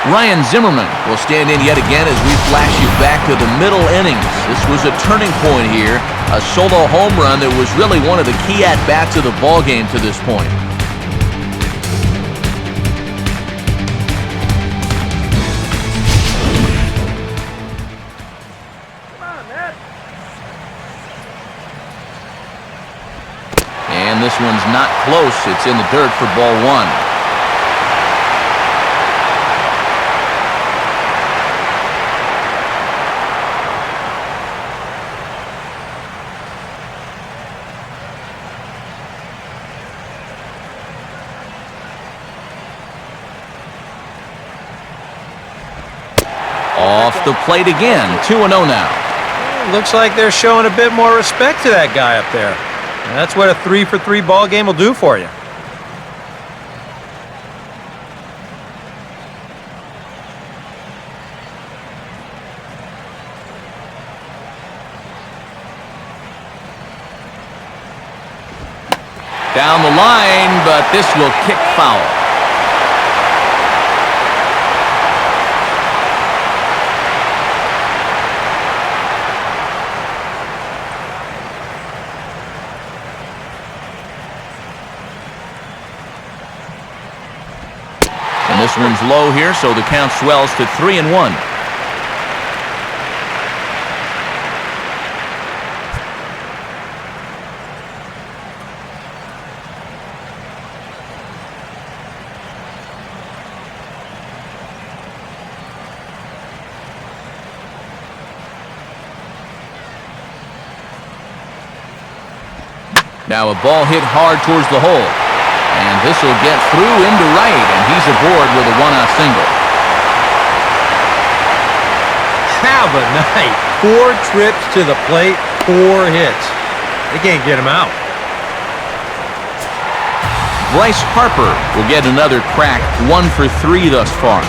Ryan Zimmerman will stand in yet again as we flash you back to the middle innings. This was a turning point here, a solo home run that was really one of the key at-bats of the ballgame to this point. And this one's not close. It's in the dirt for ball 1. Off the plate again, 2-0 now. Looks like they're showing a bit more respect to that guy up there. And that's what a 3-for-3 ball game will do for you. Down the line, but this will kick foul. And this one's low here, so the count swells to 3-1. Now a ball hit hard towards the hole. And this will get through into right, and he's aboard with a one-out single. Have a night. 4 trips to the plate, 4 hits. They can't get him out. Bryce Harper will get another crack, 1 for 3 thus far.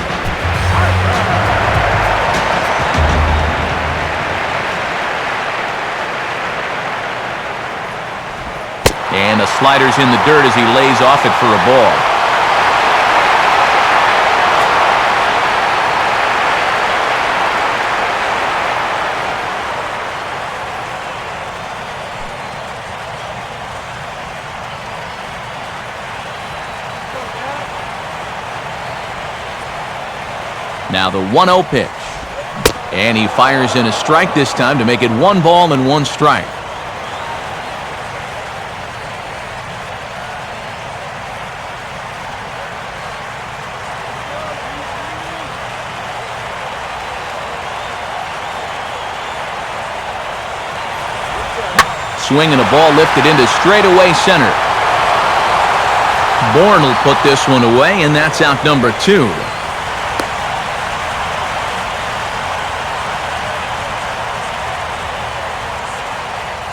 And the slider's in the dirt as he lays off it for a ball. Now the 1-0 pitch. And he fires in a strike this time to make it 1 ball and 1 strike. Swing and a ball lifted into straightaway center. Bourne will put this one away, and that's out number 2.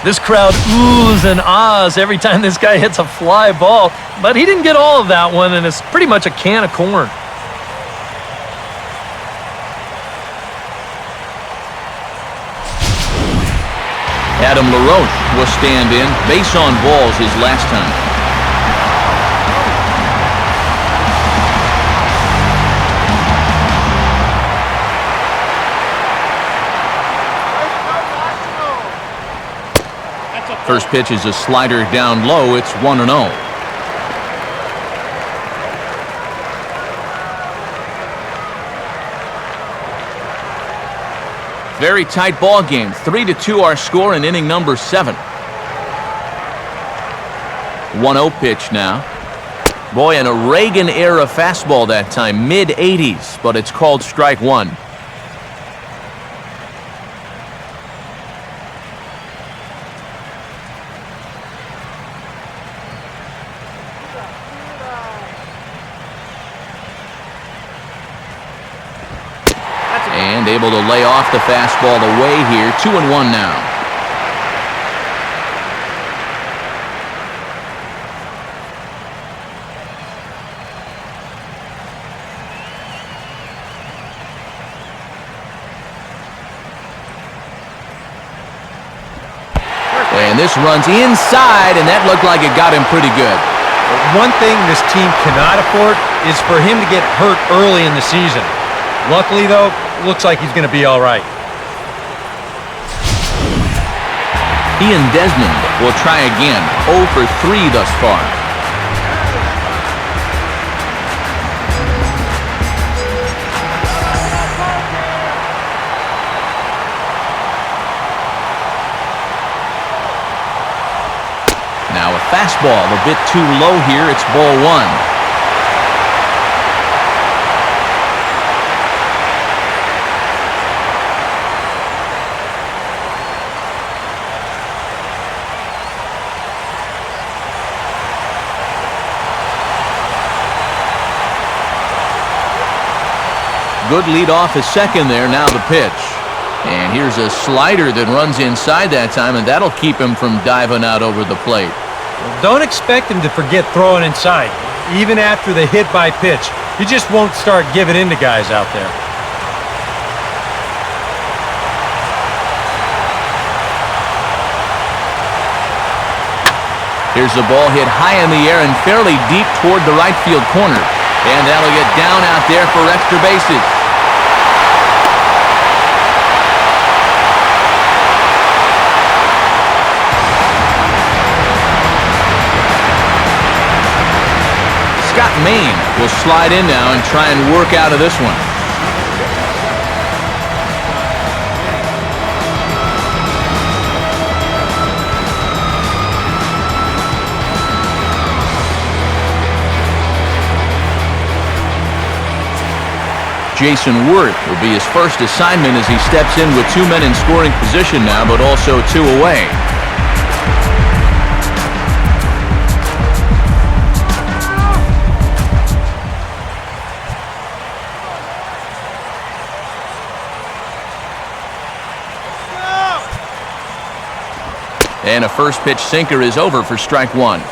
This crowd oohs and ahs every time this guy hits a fly ball, but he didn't get all of that one, and it's pretty much a can of corn. Adam LaRoche will stand in. Base on balls his last time. First pitch is a slider down low. It's 1-0. Very tight ball game. 3-2 our score in inning number 7. 1-0 pitch now. Boy, an Reagan-era fastball that time, mid-80s, but it's called strike 1. And able to lay off the fastball away here. 2-1 now. And this runs inside, and that looked like it got him pretty good. One thing this team cannot afford is for him to get hurt early in the season. Luckily, though, looks like he's going to be all right. Ian Desmond will try again. 0 for 3 thus far. Now a fastball a bit too low here. It's ball 1. Good lead off his second there. Now the pitch. And here's a slider that runs inside that time, and that'll keep him from diving out over the plate. Don't expect him to forget throwing inside. Even after the hit by pitch, he just won't start giving in to guys out there. Here's the ball hit high in the air and fairly deep toward the right field corner. And that'll get down out there for extra bases. Scott Maine will slide in now and try and work out of this one. Jason Worth will be his first assignment as he steps in with 2 men in scoring position now, but also 2 away. And a first pitch sinker is over for strike 1.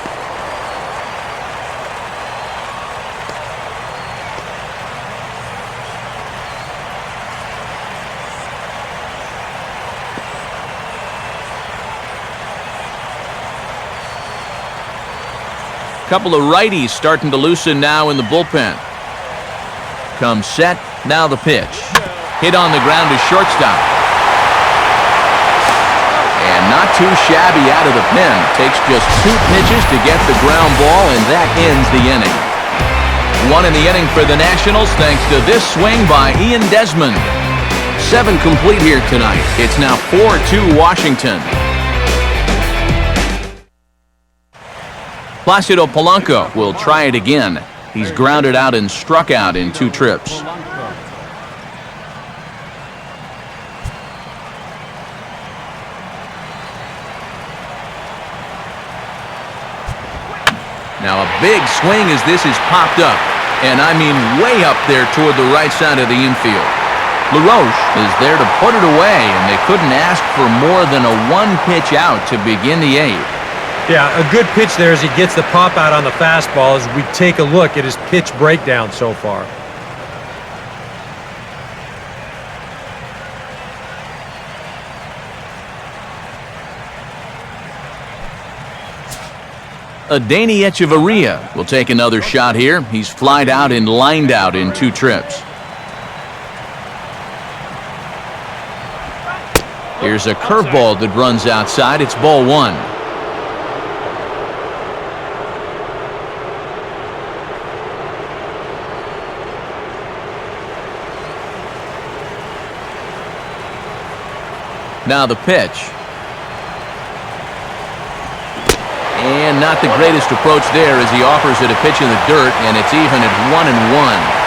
Couple of righties starting to loosen now in the bullpen. Comes set, now the pitch. Hit on the ground to shortstop. And not too shabby out of the pen. Takes just 2 pitches to get the ground ball, and that ends the inning. 1 in the inning for the Nationals thanks to this swing by Ian Desmond. 7 complete here tonight. It's now 4-2 Washington. Placido Polanco will try it again. He's grounded out and struck out in 2 trips. Now a big swing as this is popped up. And I mean way up there toward the right side of the infield. LaRoche is there to put it away, and they couldn't ask for more than a 1-pitch out to begin the 8th. Yeah, a good pitch there as he gets the pop out on the fastball as we take a look at his pitch breakdown so far. Adeiny Echeverria will take another shot here. He's flied out and lined out in 2 trips. Here's a curveball that runs outside. It's ball 1. Now the pitch. And not the greatest approach there as he offers it a pitch in the dirt, and it's even at 1-1.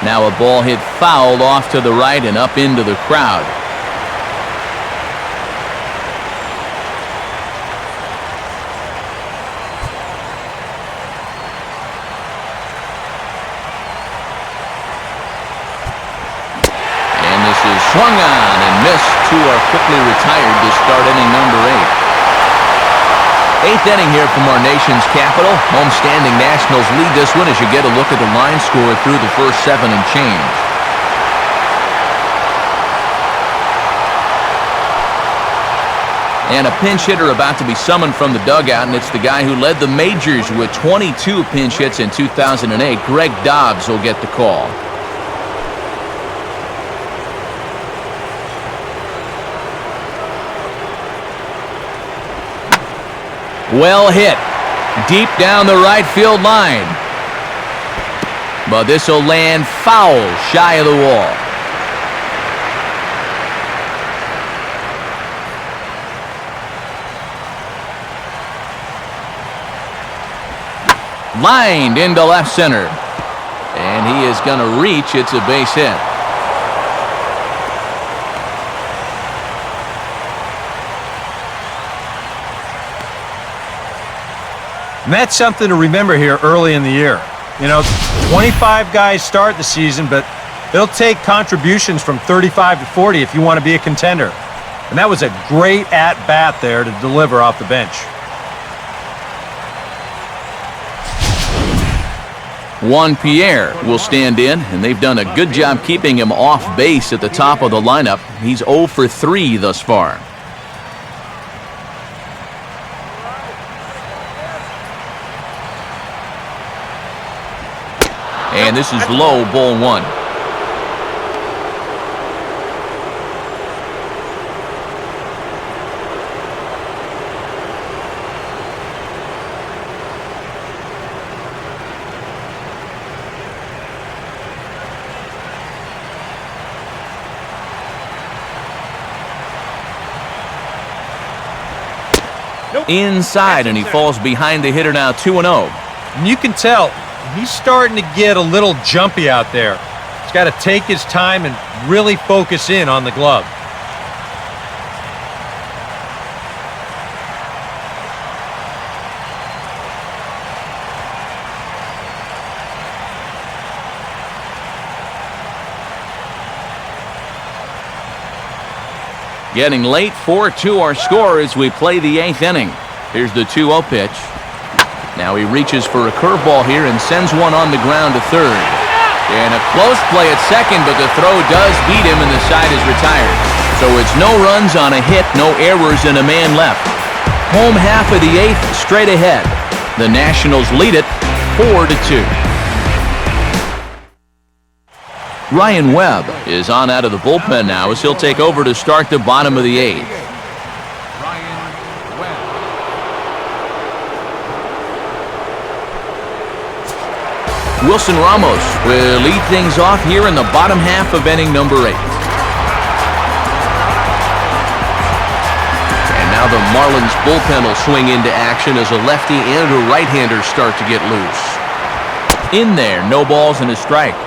Now a ball hit foul off to the right and up into the crowd. And this is swung on and missed. 2 are quickly retired to start inning number 8. 8th inning here from our nation's capital. Homestanding Nationals lead this one as you get a look at the line score through the first 7 and change. And a pinch hitter about to be summoned from the dugout, and it's the guy who led the majors with 22 pinch hits in 2008. Greg Dobbs will get the call. Well hit. Deep down the right field line. But this will land foul shy of the wall. Lined into left center. And he is going to reach. It's a base hit. And that's something to remember here early in the year. You know, 25 guys start the season, but they'll take contributions from 35 to 40 if you want to be a contender. And that was a great at-bat there to deliver off the bench. Juan Pierre will stand in, and they've done a good job keeping him off base at the top of the lineup. He's 0 for 3 thus far. And this is low, ball 1. Inside, and he falls behind the hitter now, 2-0. And you can tell he's starting to get a little jumpy out there. He's got to take his time and really focus in on the glove. Getting late, 4-2 our score as we play the 8th inning. Here's the 2-0 pitch. Now he reaches for a curveball here and sends one on the ground to third. And a close play at second, but the throw does beat him and the side is retired. So it's no runs on a hit, no errors, and a man left. Home half of the 8th straight ahead. The Nationals lead it 4-2. Ryan Webb is on out of the bullpen now as he'll take over to start the bottom of the 8th. Ryan Webb. Wilson Ramos will lead things off here in the bottom half of inning number 8. And now the Marlins bullpen will swing into action as a lefty and a right-hander start to get loose. In there, no balls and a strike.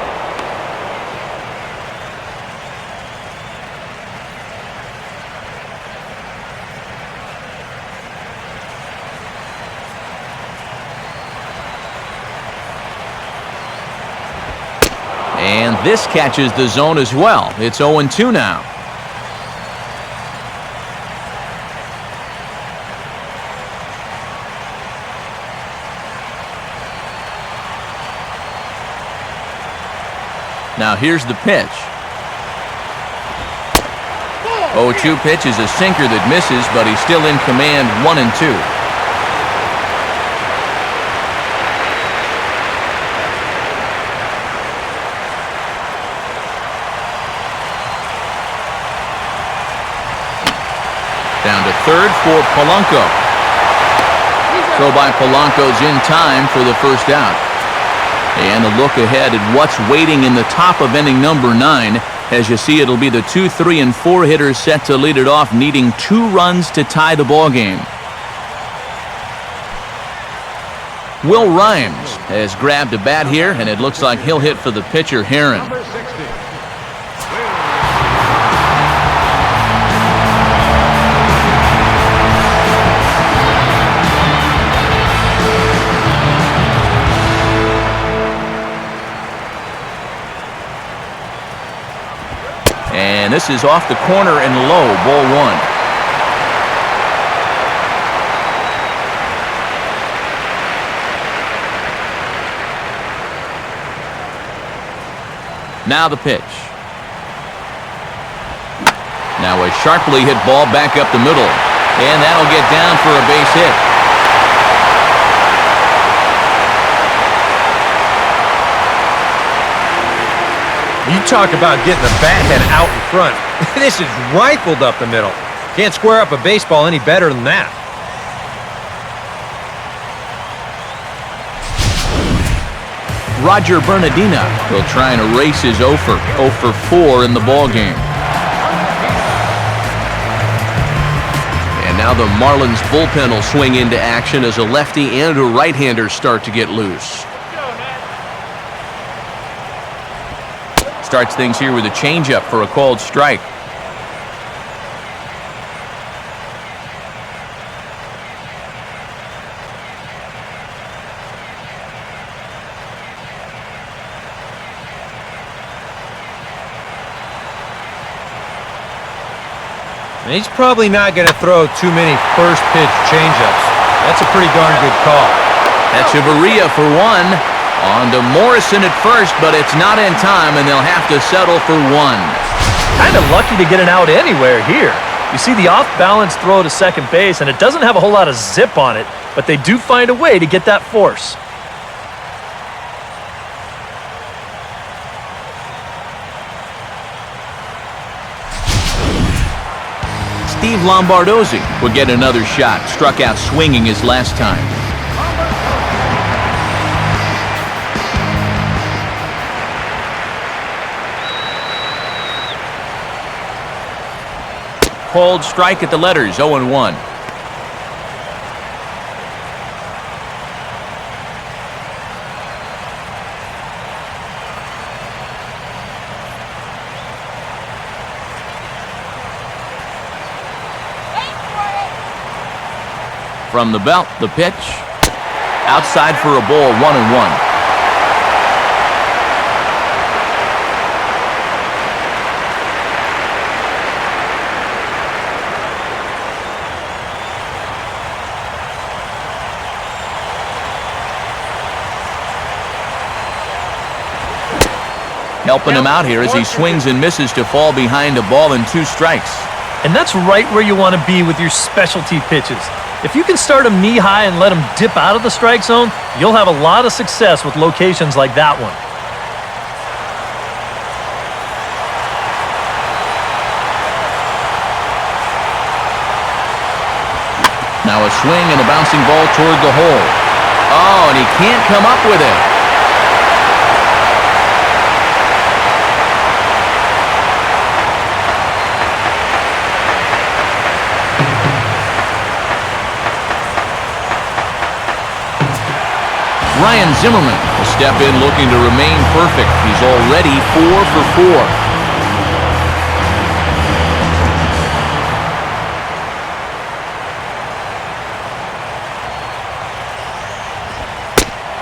And this catches the zone as well. It's 0-2 now. Now here's the pitch. 0-2 pitch is a sinker that misses, but he's still in command, 1-2. Down to third for Polanco. Throw by Polanco's in time for the first out. And a look ahead at what's waiting in the top of inning number 9. As you see, it'll be the 2, 3, and 4 hitters set to lead it off, needing 2 runs to tie the ball game. Will Rhymes has grabbed a bat here, and it looks like he'll hit for the pitcher, Heron. Number 60. And this is off the corner and low, ball 1. Now the pitch. Now a sharply hit ball back up the middle. And that'll get down for a base hit. You talk about getting the bat head out in front. This is rifled up the middle. Can't square up a baseball any better than that. Roger Bernardina will try and erase his 0 for 4 in the ballgame. And now the Marlins bullpen will swing into action as a lefty and a right-hander start to get loose. Starts things here with a changeup for a called strike. And he's probably not going to throw too many first pitch changeups. That's a pretty darn good call. Echeverria for one. On to Morrison at first, but it's not in time, and they'll have to settle for one. Kind of lucky to get an out anywhere here. You see the off-balance throw to second base, and it doesn't have a whole lot of zip on it, but they do find a way to get that force. Steve Lombardozzi will get another shot. Struck out swinging his last time. Called strike at the letters, 0-1. From the belt, the pitch. Outside for a ball, 1-1. Helping him out here as he swings and misses to fall behind a ball and 2 strikes. And that's right where you want to be with your specialty pitches. If you can start them knee-high and let them dip out of the strike zone, you'll have a lot of success with locations like that one. Now a swing and a bouncing ball toward the hole. Oh, and he can't come up with it. Ryan Zimmerman will step in looking to remain perfect. He's already 4 for 4.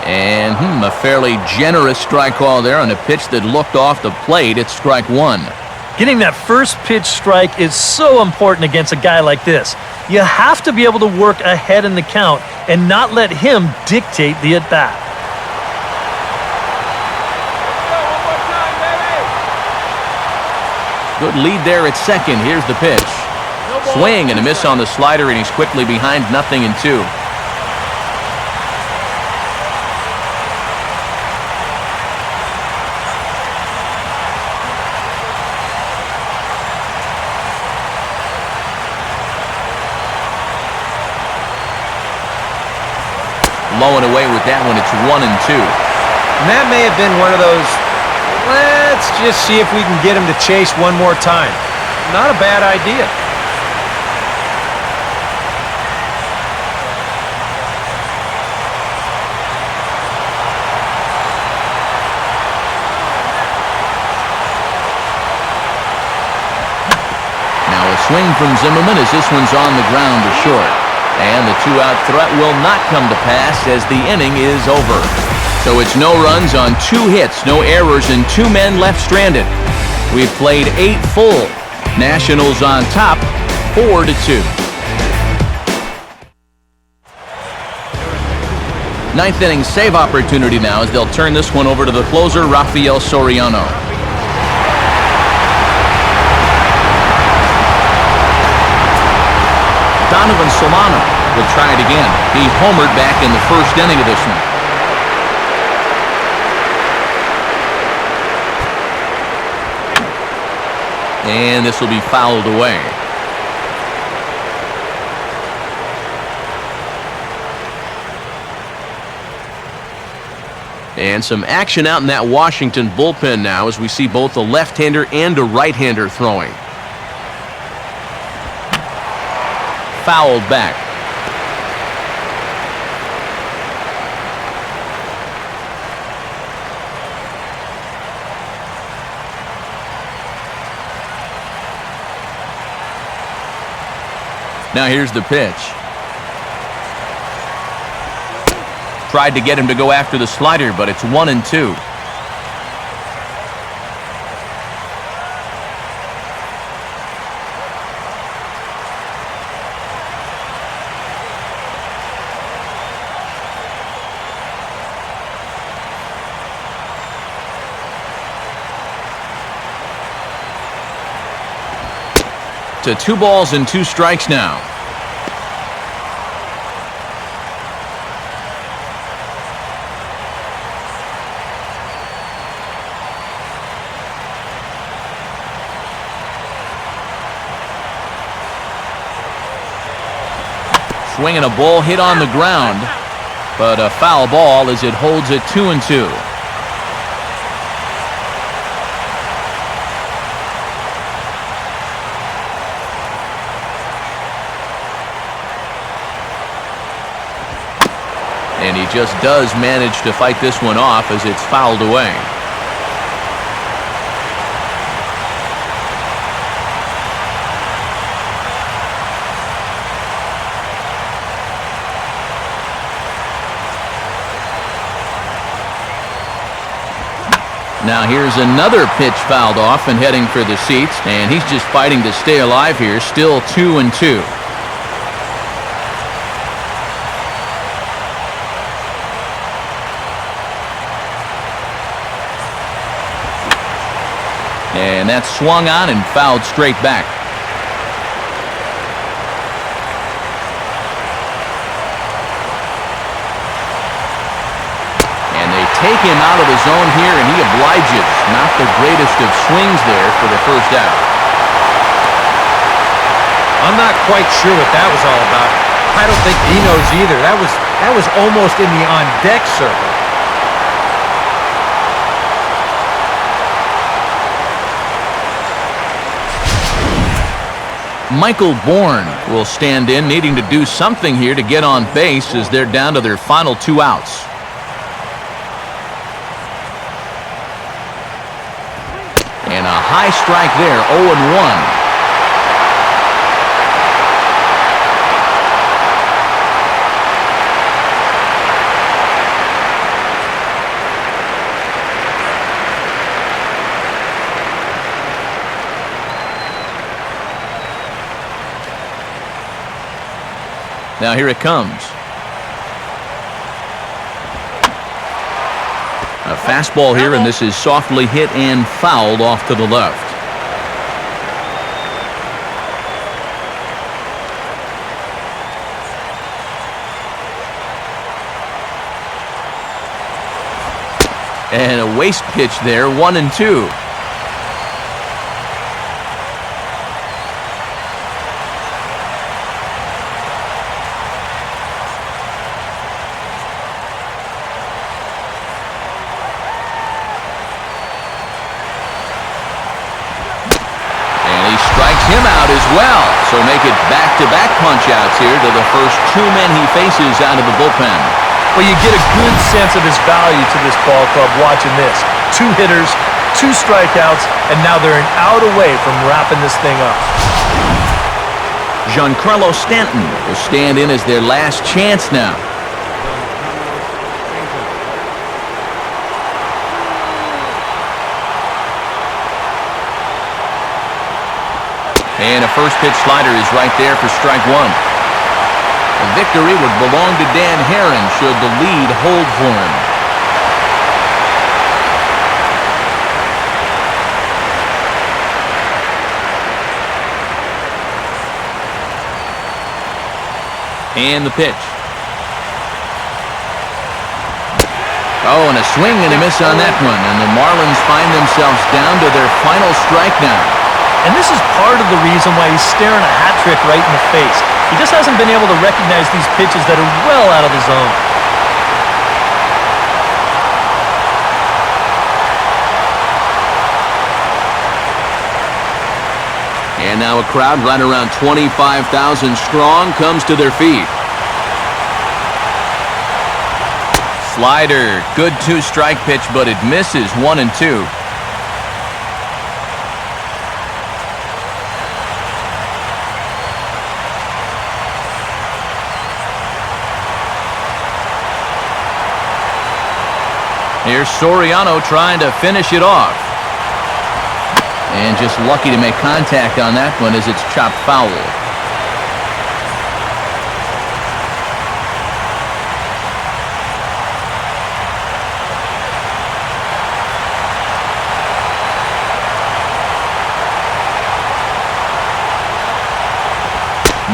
And a fairly generous strike call there on a pitch that looked off the plate. It's strike 1. Getting that first pitch strike is so important against a guy like this. You have to be able to work ahead in the count and not let him dictate the at-bat. Good lead there at second. Here's the pitch. Swing and a miss on the slider, and he's quickly behind 0-2. Low and away with that one. It's 1-2. And that may have been one of those, let's just see if we can get him to chase one more time. Not a bad idea. Now a swing from Zimmerman as this one's on the ground to short. And the 2-out threat will not come to pass as the inning is over. So it's no runs on 2 hits, no errors, and 2 men left stranded. We've played 8 full. Nationals on top, 4-2. Ninth inning save opportunity now as they'll turn this one over to the closer, Rafael Soriano. Donovan Solano will try it again. He homered back in the first inning of this one. And this will be fouled away. And some action out in that Washington bullpen now as we see both a left-hander and a right-hander throwing. Fouled back. Now here's the pitch. Tried to get him to go after the slider, but it's 1-2. to 2 balls and 2 strikes now. Swinging a ball hit on the ground, but a foul ball as it holds it 2-2. And he just does manage to fight this one off as it's fouled away. Now here's another pitch fouled off and heading for the seats, and he's just fighting to stay alive here, still 2-2. And that's swung on and fouled straight back. Take him out of the zone here, and he obliges. Not the greatest of swings there for the first out. I'm not quite sure what that was all about. I don't think he knows either. That was almost in the on-deck circle. Michael Bourne will stand in, needing to do something here to get on base as they're down to their final 2 outs. And a high strike there, 0-1. Now here it comes. A fastball here, and this is softly hit and fouled off to the left. And a waste pitch there, 1-2. Him out as well, so make it back-to-back punch-outs here to the first 2 men he faces out of the bullpen. Well, you get a good sense of his value to this ball club watching this. 2 hitters, 2 strikeouts, and now they're an out away from wrapping this thing up. Giancarlo Stanton will stand in as their last chance now. And a first pitch slider is right there for strike 1. A victory would belong to Dan Herron should the lead hold for him. And the pitch. Oh, and a swing and a miss on that one. And the Marlins find themselves down to their final strike now. And this is part of the reason why he's staring a hat trick right in the face. He just hasn't been able to recognize these pitches that are well out of the zone. And now a crowd right around 25,000 strong comes to their feet. Slider, good 2-strike pitch, but it misses, 1-2. Here's Soriano trying to finish it off. And just lucky to make contact on that one as it's chopped foul.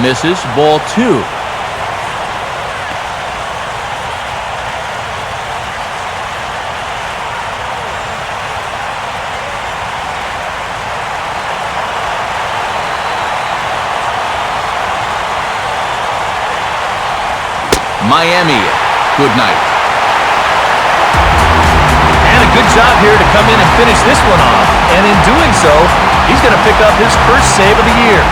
Misses, ball 2. Miami, good night. And a good job here to come in and finish this one off. And in doing so, he's going to pick up his first save of the year.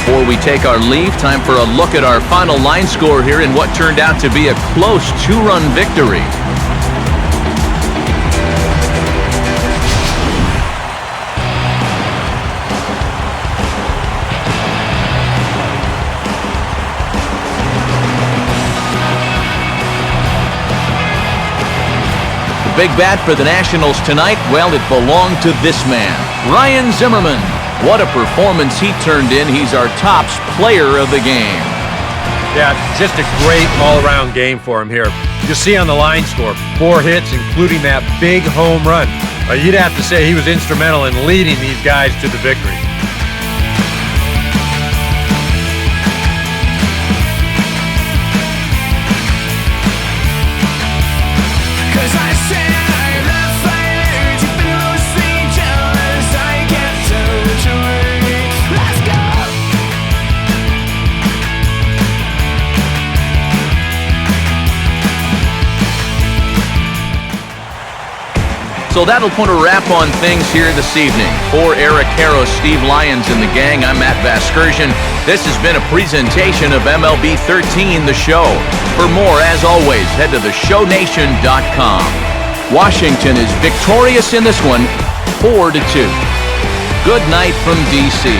Before we take our leave, time for a look at our final line score here in what turned out to be a close 2-run victory. The big bat for the Nationals tonight, well, it belonged to this man, Ryan Zimmerman. What a performance he turned in. He's our tops player of the game. Yeah, just a great all-around game for him here. You'll see on the line score, 4 hits, including that big home run. You'd have to say he was instrumental in leading these guys to the victory. So that'll put a wrap on things here this evening. For Eric Harrow, Steve Lyons, and the gang, I'm Matt Vasgersian. This has been a presentation of MLB 13, the show. For more, as always, head to theshownation.com. Washington is victorious in this one, 4-2. Good night from D.C.